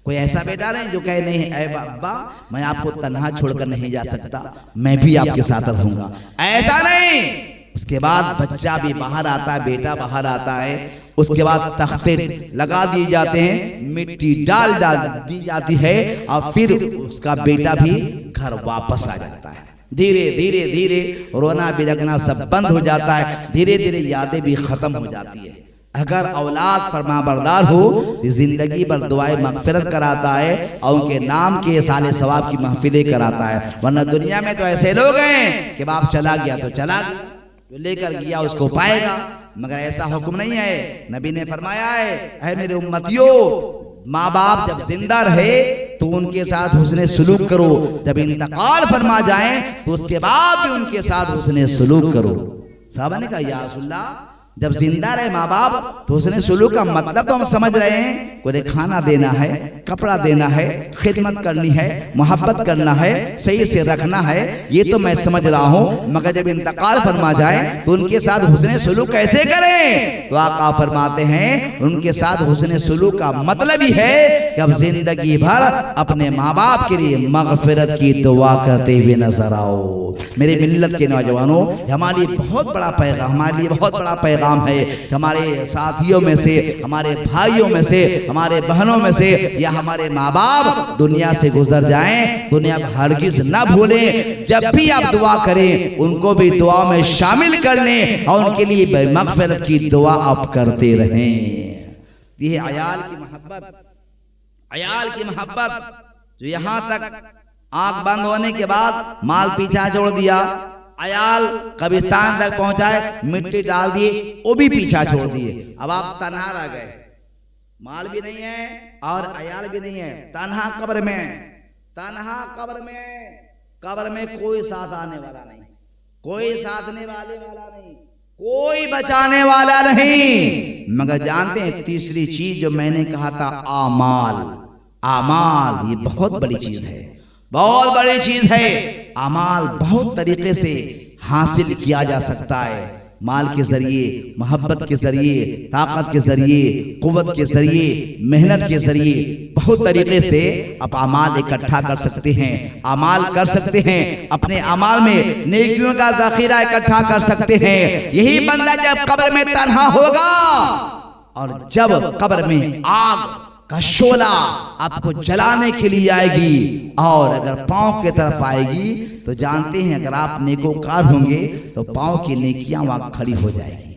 कोई ऐसा बेटा नहीं जो कहे नहीं ऐ बाबा मैं आपको तन्हा छोड़कर नहीं जा सकता, मैं भी आपके साथ रहूंगा, ऐसा नहीं। उसके बाद बच्चा भी बाहर आता है, बेटा बाहर आता है, उसके बाद तख्ते लगा दिए जाते हैं, मिट्टी डाल दी जाती है और फिर उसका बेटा भी घर वापस आ जाता है। धीरे धीरे धीरे रोना बिलखना सब बंद हो जाता है, धीरे धीरे यादें भी खत्म हो जाती है। अगर औलाद फरमाबरदार हो तो जिंदगी भर दुआए मगफिरत कराता है और उनके नाम के साले सवाब की महफिलें कराता है। वरना दुनिया में तो ऐसे लोग हैं कि बाप चला गया तो चला गया, जो लेकर गया उसको पाएगा। मगर ऐसा हुक्म नहीं है। नबी ने फरमाया है, ऐ मेरे उम्मतियों, माँ बाप जब जिंदा रहे तो उनके साथ हुस्ने सुलूक करो, जब इंतकाल फरमा जाए तो उसके बाद भी उनके साथ हुस्ने सुलूक करो। साहबा ने कहा, या रसूलल्लाह, जब जिंदा रहे माँ बाप तो हुस्ने सुलूक का मतलब तो हम समझ रहे हैं, कोई खाना देना है, कपड़ा देना है, खिदमत करनी है, मोहब्बत करना है, सही से रखना है, ये तो मैं समझ रहा हूँ। मगर जब इंतकाल फरमा जाए तो उनके साथ हुस्ने सुलूक कैसे करें? तो आका फरमाते हैं, उनके साथ हुस्ने सुलूक का मतलब ही है कि अब जिंदगी भर अपने माँ बाप के लिए मगफिरत की दुआ करते हुए नजर आओ। मेरे मिल्लत के नौजवानों, हमारे लिए बहुत बड़ा पैगाम, हमारे लिए बहुत बड़ा पैगाम है। हमारे साथियों में से, हमारे भाइयों में से, हमारे बहनों में से या हमारे माँ बाप दुनिया से गुजर जाएं, दुनिया हरगिज़ न भूलें। जब भी आप दुआ करें उनको भी दुआ में शामिल कर लें और उनके लिए मगफिरत की दुआ आप करते रहें। यह अयाल की मोहब्बत, अयाल की मोहब्बत जो यहाँ तक आंख बंद होने के बाद माल पीछा छोड़ दिया, अयाल कब्रिस्तान तक पहुंचाए, मिट्टी डाल दिए, वो भी पीछा छोड़ दिए। अब आप तन्हा रह गए, माल भी नहीं है और अयाल भी नहीं है, तन्हा कब्र में, तन्हा कब्र में, कब्र में कोई साथ आने वाला नहीं, कोई साथने वाले वाला नहीं, कोई बचाने वाला नहीं। मगर जानते हैं तीसरी चीज जो मैंने कहा था, आमाल। आमाल ये बहुत बड़ी चीज है, बहुत बड़ी चीज है। अमाल बहुत तरीके से हासिल किया जा सकता है, माल के जरिए, मोहब्बत के जरिए, ताकत के जरिए, कुव्वत के जरिए, मेहनत के जरिए, बहुत तरीके से आप अमाल इकट्ठा कर सकते हैं, अमाल कर सकते हैं, अपने अमाल में नेकियों का ज़ख़ीरा इकट्ठा कर सकते हैं। यही बंदा जब कब्र में तन्हा होगा और जब कब्र में आग का शोला आपको जलाने के लिए आएगी और अगर पांव की तरफ आएगी तो जानते हैं अगर आप नेकोकार होंगे तो पांव की नेकियां वहां खड़ी हो जाएगी,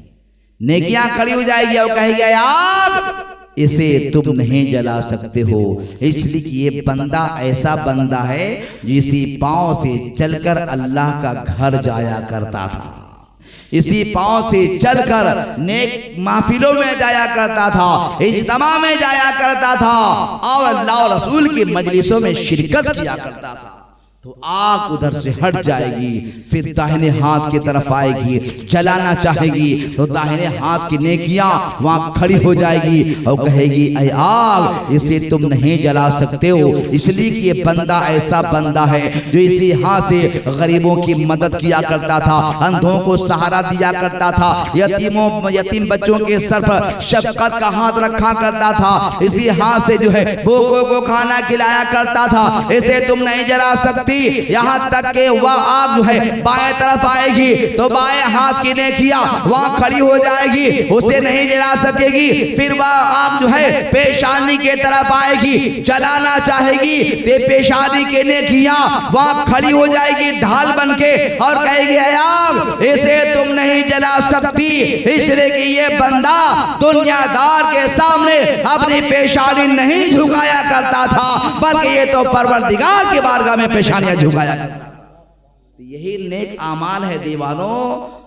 नेकियां खड़ी हो जाएगी और कहेगा यार इसे तुम नहीं जला सकते हो, इसलिए कि ये बंदा ऐसा बंदा है जिसी पांव से चलकर अल्लाह का घर जाया करता था, इसी पांव से चलकर नेक महफिलों में जाया करता था, इज्तिमा में जाया करता था और अल्लाह और रसूल की मजलिसों में शिरकत किया करता था। तो आग उधर से हट जाएगी, फिर दाहिने हाथ की तरफ आएगी, जलाना चाहेगी तो दाहिने हाथ की नेकियां वहां खड़ी हो जाएगी और कहेगी ऐ आग इसे तुम नहीं जला सकते हो, इसलिए कि ये बंदा ऐसा बंदा है जो इसी हाथ से गरीबों की मदद किया करता था, अंधों को सहारा दिया करता था, यतीम बच्चों के सर पर शफकत का हाथ रखा करता था, इसी हाथ से जो है भूखों को खाना खिलाया करता था, इसे तुम नहीं जला सकती। यहाँ तक के वह आग जो है बाएं तरफ आएगी तो बाएं हाथ की नेकियां वहां खड़ी हो जाएगी, उसे नहीं जला सकेगी। फिर वह आग जो है पेशानी के तरफ आएगी, जलाना चाहेगी तो पेशानी के नेकियां वहां खड़ी हो जाएगी ढाल बन के और कहेगी आग इसे तुम नहीं जला सकती, इसलिए कि ये बंदा दुनियादार के सामने अपनी पेशानी नहीं झुकाया करता था, बल्कि ये तो परवरदिगार की बारगाह में पेशानी झुकाया। यही नेक आमाल है दीवानों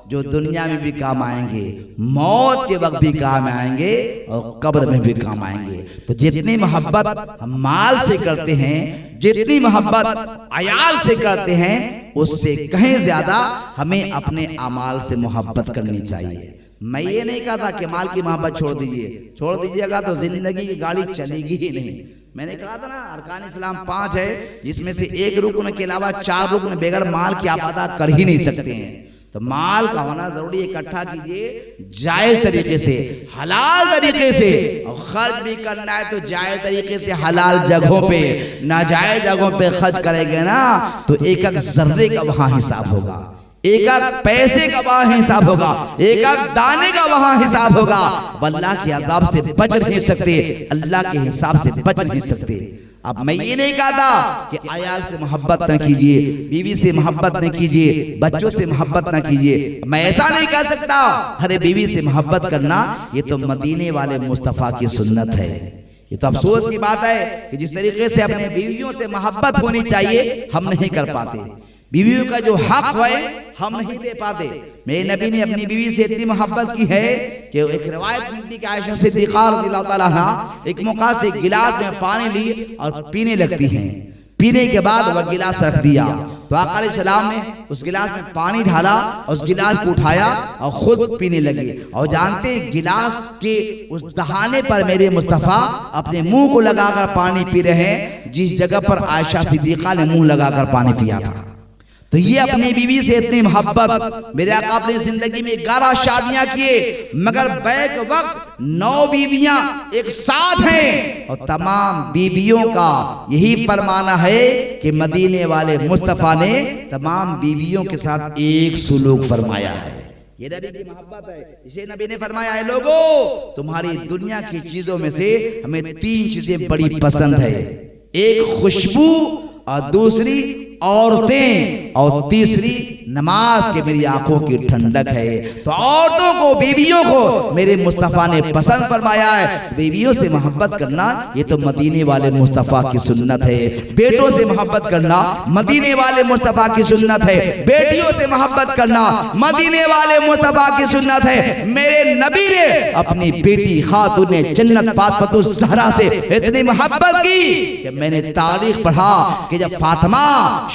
जो दुनिया में भी काम आएंगे, मौत के वक्त भी काम आएंगे और कब्र में भी काम आएंगे। तो जितनी मोहब्बत हम माल से करते हैं, जितनी मोहब्बत अयाल से करते हैं, उससे कहीं ज्यादा हमें अपने अमाल से मोहब्बत करनी चाहिए। मैं ये नहीं कहता कि माल की मोहब्बत छोड़ दीजिए, छोड़ दीजिएगा तो जिंदगी की गाड़ी चलेगी ही नहीं। मैंने कहा था ना अरकान इस्लाम 5 है, जिसमें से एक रुकन के अलावा 4 रुकन बगैर माल की आप अदा कर ही नहीं सकते हैं। तो माल का होना जरूरी, इकट्ठा कीजिए जायज तरीके से, हलाल तरीके से, और खर्च भी करना है तो जायज तरीके से हलाल जगहों पे, नाजायज जगहों पे खर्च करेंगे ना तो एक एक जर्रे का वहां हिसाब होगा, एक एक पैसे का वहां हिसाब होगा, एक एक दाने का वहां हिसाब होगा। अल्लाह के अजाब से बच नहीं सकते, अल्लाह के हिसाब से बच नहीं सकते। अब मैं ये नहीं कहता कि अयाल से मोहब्बत न कीजिए, बीवी से मोहब्बत न कीजिए, बच्चों से मोहब्बत न कीजिए, मैं ऐसा नहीं कर सकता। अरे बीवी से मोहब्बत करना ये तो मदीने वाले मुस्तफ़ा की सुन्नत है। ये तो अफसोस की बात है कि जिस तरीके से अपने बीवियों से मोहब्बत होनी चाहिए हम नहीं कर पाते, बीवियों का जो हक है हम नहीं दे पाते। मेरे नबी ने अपनी बीवी से इतनी मोहब्बत की है कि एक रिवायत मिलती कि आयशा सिद्दीक़ा रज़ियल्लाहु तआला अन्हा एक मौका से गिलास में पानी ली और पीने लगती हैं। पीने के बाद वह गिलास रख दिया तो आका अलैहिस्सलाम ने उस गिलास में पानी ढाला और उस गिलास को उठाया और खुद पीने लगे। और जानते गिलास के उस दहाने पर मेरे मुस्तफ़ा अपने मुंह को लगाकर पानी पी रहे हैं जिस जगह पर आयशा सिद्दीक़ा ने मुंह लगाकर पानी पिया था। तो ये अपनी बीवी से इतनी मोहब्बत। मेरे आका अपनी जिंदगी में 11 शादियां किए मगर बैक वक्त 9 बीवियां एक साथ हैं और तमाम बीवियों का यही फरमाना है कि मदीने वाले मुस्तफ़ा ने तमाम बीवियों के साथ एक सुलूक फरमाया है। ये नबी की मोहब्बत है। इसे नबी ने फरमाया है लोगों तुम्हारी दुनिया की चीजों में से हमें 3 चीजें बड़ी पसंद है, एक खुशबू और दूसरी औरतें और तीसरी नमाज के मेरी आंखों की ठंडक है। तो औरतों को बीवियों को मेरे मुस्तफ़ा ने पसंद फरमाया है। बीवियों से मोहब्बत करना ये तो मदीने वाले मुस्तफ़ा की सुन्नत है। बेटों से मोहब्बत करना मदीने वाले मुस्तफ़ा की सुन्नत है। बेटियों से मोहब्बत करना मदीने वाले मुस्तफ़ा की सुन्नत है। मेरे नबी ने अपनी बेटी खातूने जन्नत फातिमा ज़हरा से इतनी मोहब्बत की कि मैंने तारीख पढ़ा कि जब फातिमा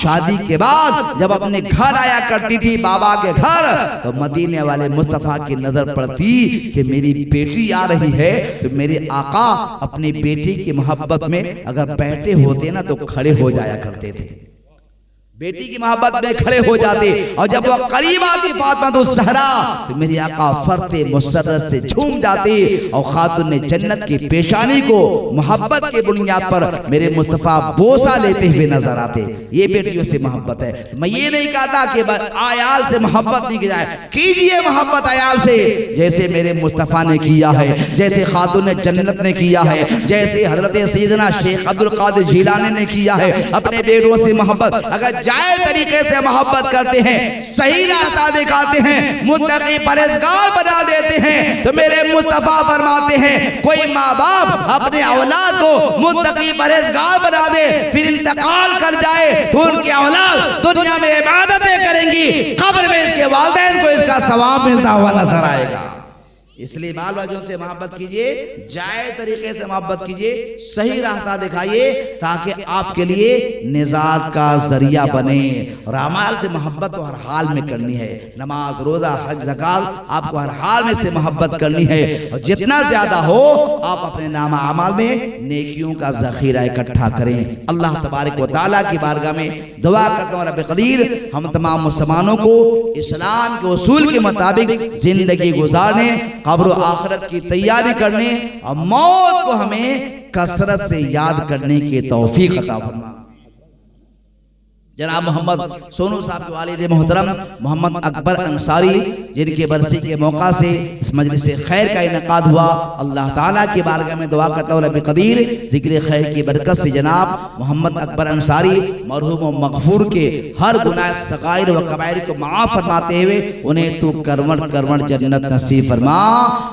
शादी के बाद जब अपने घर आया करती थी बाबा के घर तो मदीने वाले मुस्तफ़ा की नजर पड़ती कि मेरी बेटी आ रही है तो मेरे आका अपनी बेटी की मोहब्बत में अगर बैठे होते ना तो खड़े हो जाया करते थे। बेटी की मोहब्बत में खड़े हो जाते और जब वह करीब आती फातिमा तो ज़हरा तो मेरे आका फरते मुसर्रत से झूम जाते और खातून जन्नत की पेशानी को मोहब्बत के बुनियाद पर मेरे मुस्तफ़ा बोसा लेते हुए नजर आते। ये बेटियों से मोहब्बत है। मैं ये नहीं कहता कि आयाल से मोहब्बत नहीं की जाए, कीजिए मोहब्बत आयाल से जैसे मेरे मुस्तफ़ा ने किया है, जैसे खातून जन्नत ने किया है, जैसे हजरत सैयदना शेख अब्दुल कादिर जिलानी ने किया है। अपने बेटों से मोहब्बत अगर जायज़ तरीके से मोहब्बत करते हैं, सही रास्ता दिखाते हैं, मुत्तकी परहेज़गार बना देते हैं तो मेरे मुस्तफ़ा फरमाते हैं कोई माँ बाप अपने औलाद को मुत्तकी परहेज़गार बना दे फिर इंतकाल कर जाए तो उनकी औलाद दुनिया में इबादतें करेंगी, कब्र में इसके वालिदैन को इसका सवाब मिलता हुआ नजर आएगा। इसलिए बाल बच्चों से मोहब्बत कीजिए, जायज़ तरीके से मोहब्बत कीजिए, सही रास्ता दिखाइए ताकि आपके लिए निजात का जरिया बने। और अमाल से मोहब्बत तो हर हाल में करनी है। नमाज रोज़ा हज ज़कात आपको हर हाल में से मोहब्बत करनी है और जितना ज़्यादा हो आप अपने नामा अमाल में नेकियों का ज़ख़ीरा इकट्ठा करें। अल्लाह तबारक व तआला की बारगाह में दुआ करता हूँ रब क़दीर हम तमाम मुसलमानों को इस्लाम के उसूल के मुताबिक ज़िंदगी गुजारने, कब्र आखिरत की तैयारी करने और मौत को हमें कसरत से याद करने की तौफीक अता फरमा। जनाब मोहम्मद सोनू साहब के वालिद मोहतरम मोहम्मद अकबर अंसारी जिनके बरसी के मौका से इस मजलिस खैर का इनकाद हुआ, अल्लाह ताला की बारगाह में दुआ करता हूँ रब क़दीर जिक्र खैर की बरकत से जनाब मोहम्मद अकबर अंसारी मरहूम व मग़फ़ूर के हर गुनाह सग़ाइर व कबाइर को माफ़ फरमाते हुए उन्हें तू करवट करवट जन्नत नसीब फरमा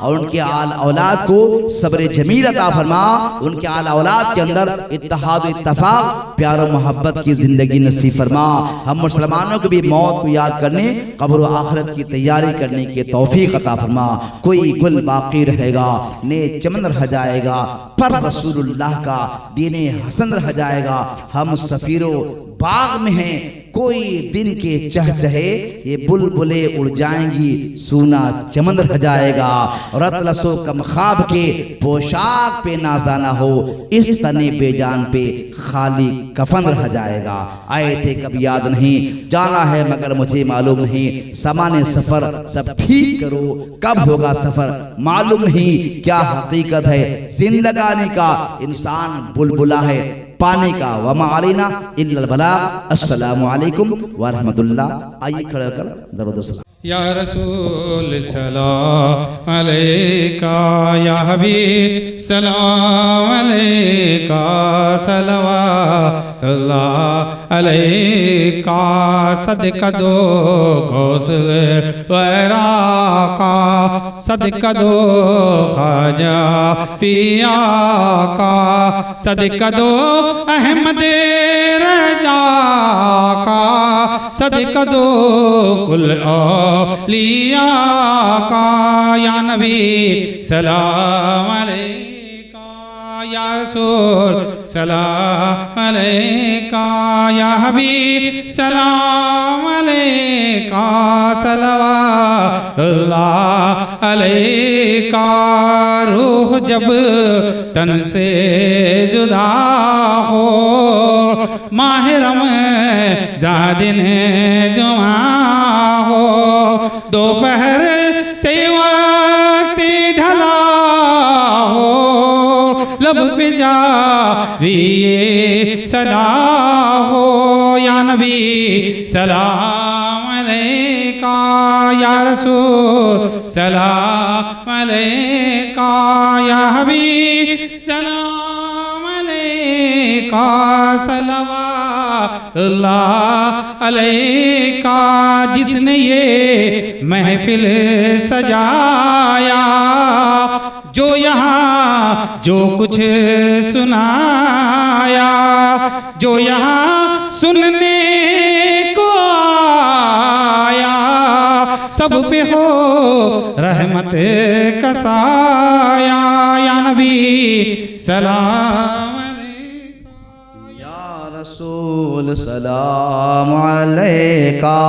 और उनके आल औलाद को सब्र जमील अता फरमा। उनके आल औलाद के अंदर इत्तेहाद इत्तफ़ाक़ प्यार व मोहब्बत की ज़िंदगी नसीब फरमा। हम मुसलमानों को भी मौत को याद करने, कब्र व आखिरत की तैयारी करने की तौफीक अता फरमा। कोई गुल बाकी रहेगा, ने चमन रह जाएगा, पर रसूलुल्लाह का दीने हसन रह जाएगा। हम सफीरो बाग में हैं, कोई दिन के चहचहे ये बुलबुले उड़ जाएंगी, सूना चमन रह जाएगा। रतलसो कम ख्वाब के पोशाक पे नाजाना हो, इस तने बेजान पे खाली कफन रह जाएगा। आए थे कभी याद नहीं, जाना है मगर मुझे मालूम नहीं। सामान्य सफर सब ठीक करो, कब होगा सफर मालूम नहीं। क्या हकीकत है जिंदगानी का, इंसान बुलबुला है पानी का। वमा अलैना इल्लल बलाग। अस्सलामु अलैकुम व रहमतुल्लाह। आइए खड़े कर दरूद सलाम। या रसूल सलाम अलैका, या हबीब सलाम अलैका, सलवा अल्लाह अलैका सदका दो गौसल वरा का सदका दो ख्वाजा पिया का सदका दो अहमद रजा का सदका दो कुल औलिया का या नबी सलाम अलैका या रसूल सलाम अलैका या हबीब सलाम अलैका सल्लल्लाहु अलैका। रूह जब तन से जुदा हो माह रमज़ान जुमा हो दोपहर से वक्त ढला हो लब पे जाविए सदा हो या नबी सलाम अलैका या रसूल सलाम अलैका या हबीब सलाम अलैका सल्लल्लाहु अलैका। जिसने ये महफिल सजाया जो यहाँ जो कुछ सुनाया जो यहाँ सुनने को आया सब पे हो रहमत का साया या नबी सलाम रसूल सलाम अलैका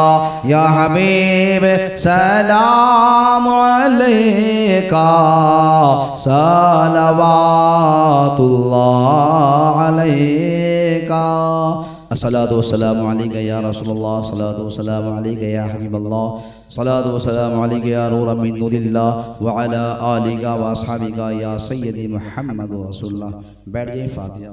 या हबीब सलाम अलैका सलवातुल्लाह अलैका। अस्सलातु वस्सलामु अलैका या रसूलल्लाह अस्सलातु वस्सलामु अलैका या हबीबल्लाह अस्सलातु वस्सलामु अलैका या नूरम मिन नूरिल्लाह व अला आलिका व अस्हाबिका या सय्यदी मुहम्मद रसूलुल्लाह। बैठ जाइए फातिहा।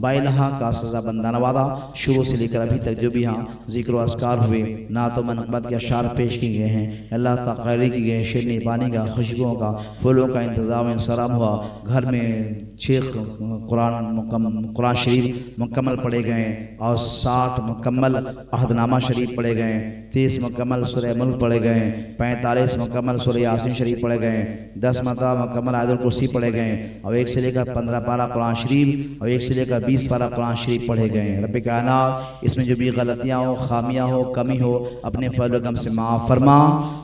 बाइलहा का सज़ा बंदाना वादा शुरू से लेकर अभी तक जो भी यहाँ जिक्र अस्कार हुए नात व मनक़बत के अशार पेश किए गए हैं अल्लाह का क़ैरी की गए शेरनी पानी का खुशबुओं का फूलों का इंतज़ाम इंसराम हुआ। घर में 6 कुरान शरीफ मुकम्मल पढ़े गए और 60 मुकम्मल अहदनामा शरीफ पढ़े गए 30 मुकम्मल सूरह मुल्क पढ़े गए 45 मुकम्मल सूरह यासीन शरीफ पढ़े गए 10 मरतबा मुकम्मल आयतुल कुर्सी पढ़े गए और 1 से लेकर 15 पारा कुरान शरीफ और 1 से लेकर 20 पारा कुरान शरीफ पढ़े गए। रब कायनात इसमें जो भी गलतियाँ हो खामियाँ हो कमी हो अपने फज़ल व करम से माफ़ फरमा।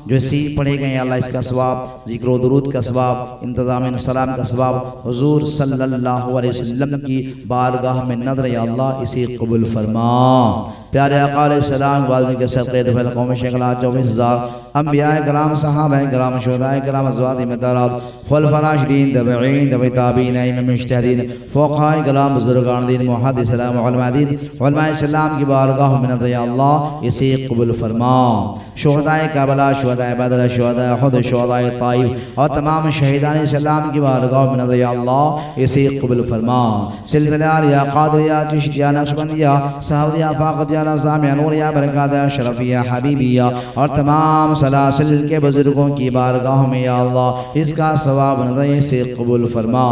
जो सही पढ़े गए अल्लाह इसका सवाब ज़िक्र व दुरूद का सवाब इंतज़ाम सलाम का सवाब हुज़ूर सल्लल्लाहु अलैहि वसल्लम की बारगाह में नज़र या अल्लाह इसे कबूल फरमा। प्यारे आका अलैहिस्सलाम के बाद के सदक़े दफ़ल कौम शेखला 24,000 अंबिया कराम सहाबा कराम शुहदा कराम अज़वाज मदारात खुलफा राशिदीन तबईन तबई ताबीन इमाम मुज्तहिदीन फुक़हा कराम बुजुर्गान दीन मुहद्दिस उलमा दीन उलमा इस्लाम की बारगाह में नज़र या अल्लाह इसे कबूल फरमा। शुहदा करबला शुहदा बदर शुहदा उहद शुहदा ताइफ और तमाम शहीदान इस्लाम की बारगाह में नज़र या अल्लाह इसे कबूल फरमा। सिलसिला या क़ादिरिया चिश्तिया नक्शबंदिया सहाविया फाक़दिया नज़ामिया नूरिया बरकातिया शरफिया हबीबिया और तमाम सलासिल के बुजुर्गों की बारगाह में या अल्लाह इसका सवाब नज़र से कबूल फरमा।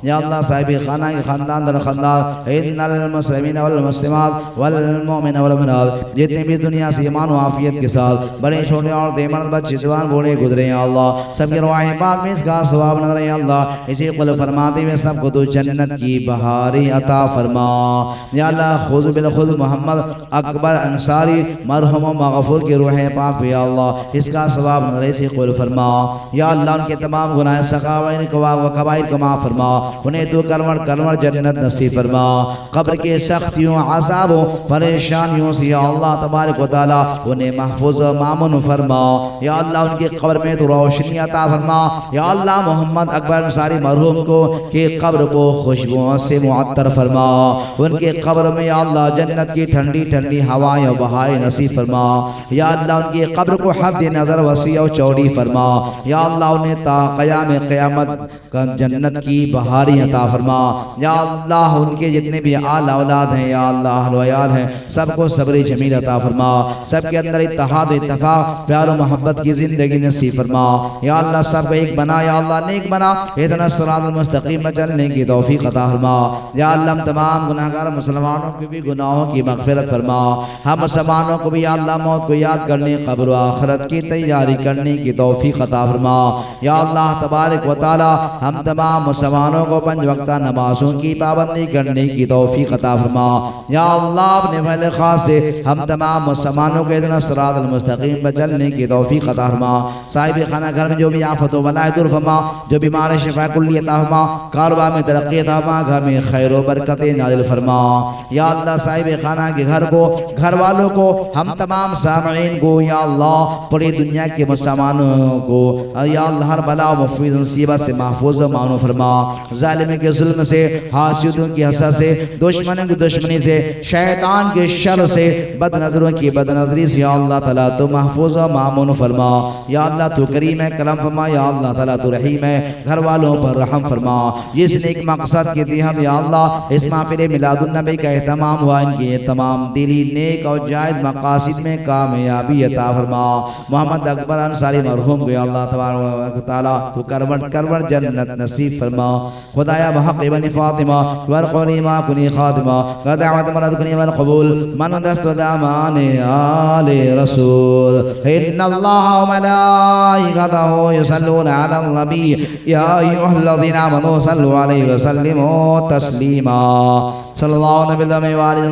या अल्लाह साहिब खाना के खानदान दर खानदान इन्नल मुस्लिमीन वल मुस्लिमात वल मुमिनीन वल मुमिनात जितने भी दुनिया से ईमान व आफियत के साथ बड़े छोटे और मर्द बच्चे जवान बूढ़े गुजरे या अल्लाह सबके रुहानी पाक में इसका सवाब नज़र या अल्लाह इसे कबूल फरमाते हुए सबको तो जन्नत की बहारें अता फरमा। या अल्लाह खुद बिल खुद मोहम्मद अकबर अंसारी मरहूम मगफूर के रूह पाक भी या अल्लाह इसका सवाब नज़र से कबूल फरमा। या अल्लाह उनके तमाम गुनाह सगावाइन व कबाइर को माफ़ फरमा, उन्हें तो करवट करवट जन्नत नसीब फरमा। कब्र के सख्तियों अज़ाबों परेशानियों से या अल्लाह तबारक व तआला उन्हें महफूज मामून फरमा। या अल्लाह उनके कब्र में तो रोशनी अता फरमा। या अल्लाह मोहम्मद अकबर अंसारी मरहूम को के कब्र को खुशबुओं से मुअत्तर फरमा। उनके कब्र में या अल्लाह जन्नत की ठंडी ठंडी हवाएं और बहाएं नसीब फरमा। या अल्लाह उनके कब्र को हद नज़र वसी और चौड़ी फरमा। या अल्लाह उन्हें ता क़याम क़यामत जन्नत की बहारें अता फरमा। या अल्लाह उनके जितने भी आला औलाद हैं या अल्लाह अहल व याल हैं सबको सब्र जमील अता फरमा। सबके अंदर इत्तेहाद इत्तफाक प्यार और मोहब्बत की ज़िंदगी नसीब फरमा। या अल्लाह सबको एक बना, या अल्लाह नेक बना, इहदिना सिरातल मुस्तकीम में चलने की तौफीक अता फरमा। या अल्लाह तमाम गुनाहगार मुसलमानों के भी गुनाहों की मग़फ़िरत फरमा। हम मुसलमानों को भी या अल्लाह मौत को याद करने क़ब्र व आखिरत की तैयारी करने की तौफीक अता फरमा। या अल्लाह तबारक व तआला हम तमाम मुसलमानों को 5 वक्ता नमाज़ों की पाबंदी करने की तौफीक अता फरमा। या अल्लाह अपने फज़ल ख़ास से हम तमाम मुसलमानों को इहदिना सिरातल मुस्तकीम पर चलने की तौफीक अता फरमा। साहिब खाना घर में जो भी आफत व बलाए दूर फरमा, जो बीमार शिफा कुल्ली अता फरमा, कारोबार में तरक्की अता फरमा, घर में खैर व बरकतें नाज़िल फरमा। या अल्लाह साहिब खाना के घर को, घर वालों को, हम तमाम सामईन को या अल्लाह पूरी दुनिया के मुसलमानों को या अल्लाह हर बला व मुसीबत से महफूज व मानो फरमा। ज़ालिम के जुल्म से, हासिदों की हसद से, दुश्मनों की दुश्मनी से, शैतान के शर से, बदनज़रों की बदनज़री से या अल्लाह ताला तो महफूज व मामून फरमा। या अल्लाह तू करीम है, करम फरमा। या अल्लाह ताला तू रहीम है, घर वालों पर रहम फरमा। जिस नेक मकसद के तहत या अल्लाह इस महफ़िल मिलादुन नबी का एहतमाम हुआ, इनके तमाम दिली नेक और जायज़ मकासिद में कामयाबी अता फरमा। मोहम्मद अकबर अंसारी मरहूम को या अल्लाह तबारक व तआला तू करवट करवट जन्नत नसीब फरमा। खुदाया बहक़ इब्न फातिमा वरक़ुनी मा कुनी खातिमा गदावत मरद कुनी वल क़बूल मन दस्त दामान आले रसूल इन्नल्लाह व मलाइकतहु युसल्लूना अलन नबी या अय्युहल्लज़ीना आमनू सल्लु अलैहि व सल्लिमू तस्लीमा। सल्लल्लाहु अलैहि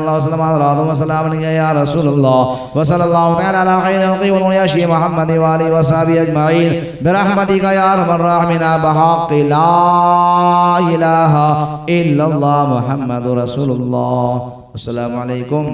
व सल्लम या रसूलल्लाह व सल्लल्लाहु तआला अला खैरिल ख़ल्क़ि व याशी मुहम्मद व आलिहि व सहबिहि अजमईन बिरहमतिका या अरहमर राहिमीन बहक़ ला इलाहा इल्लल्लाह मुहम्मदुर रसूलुल्लाह। अस्सलामु अलैकुम।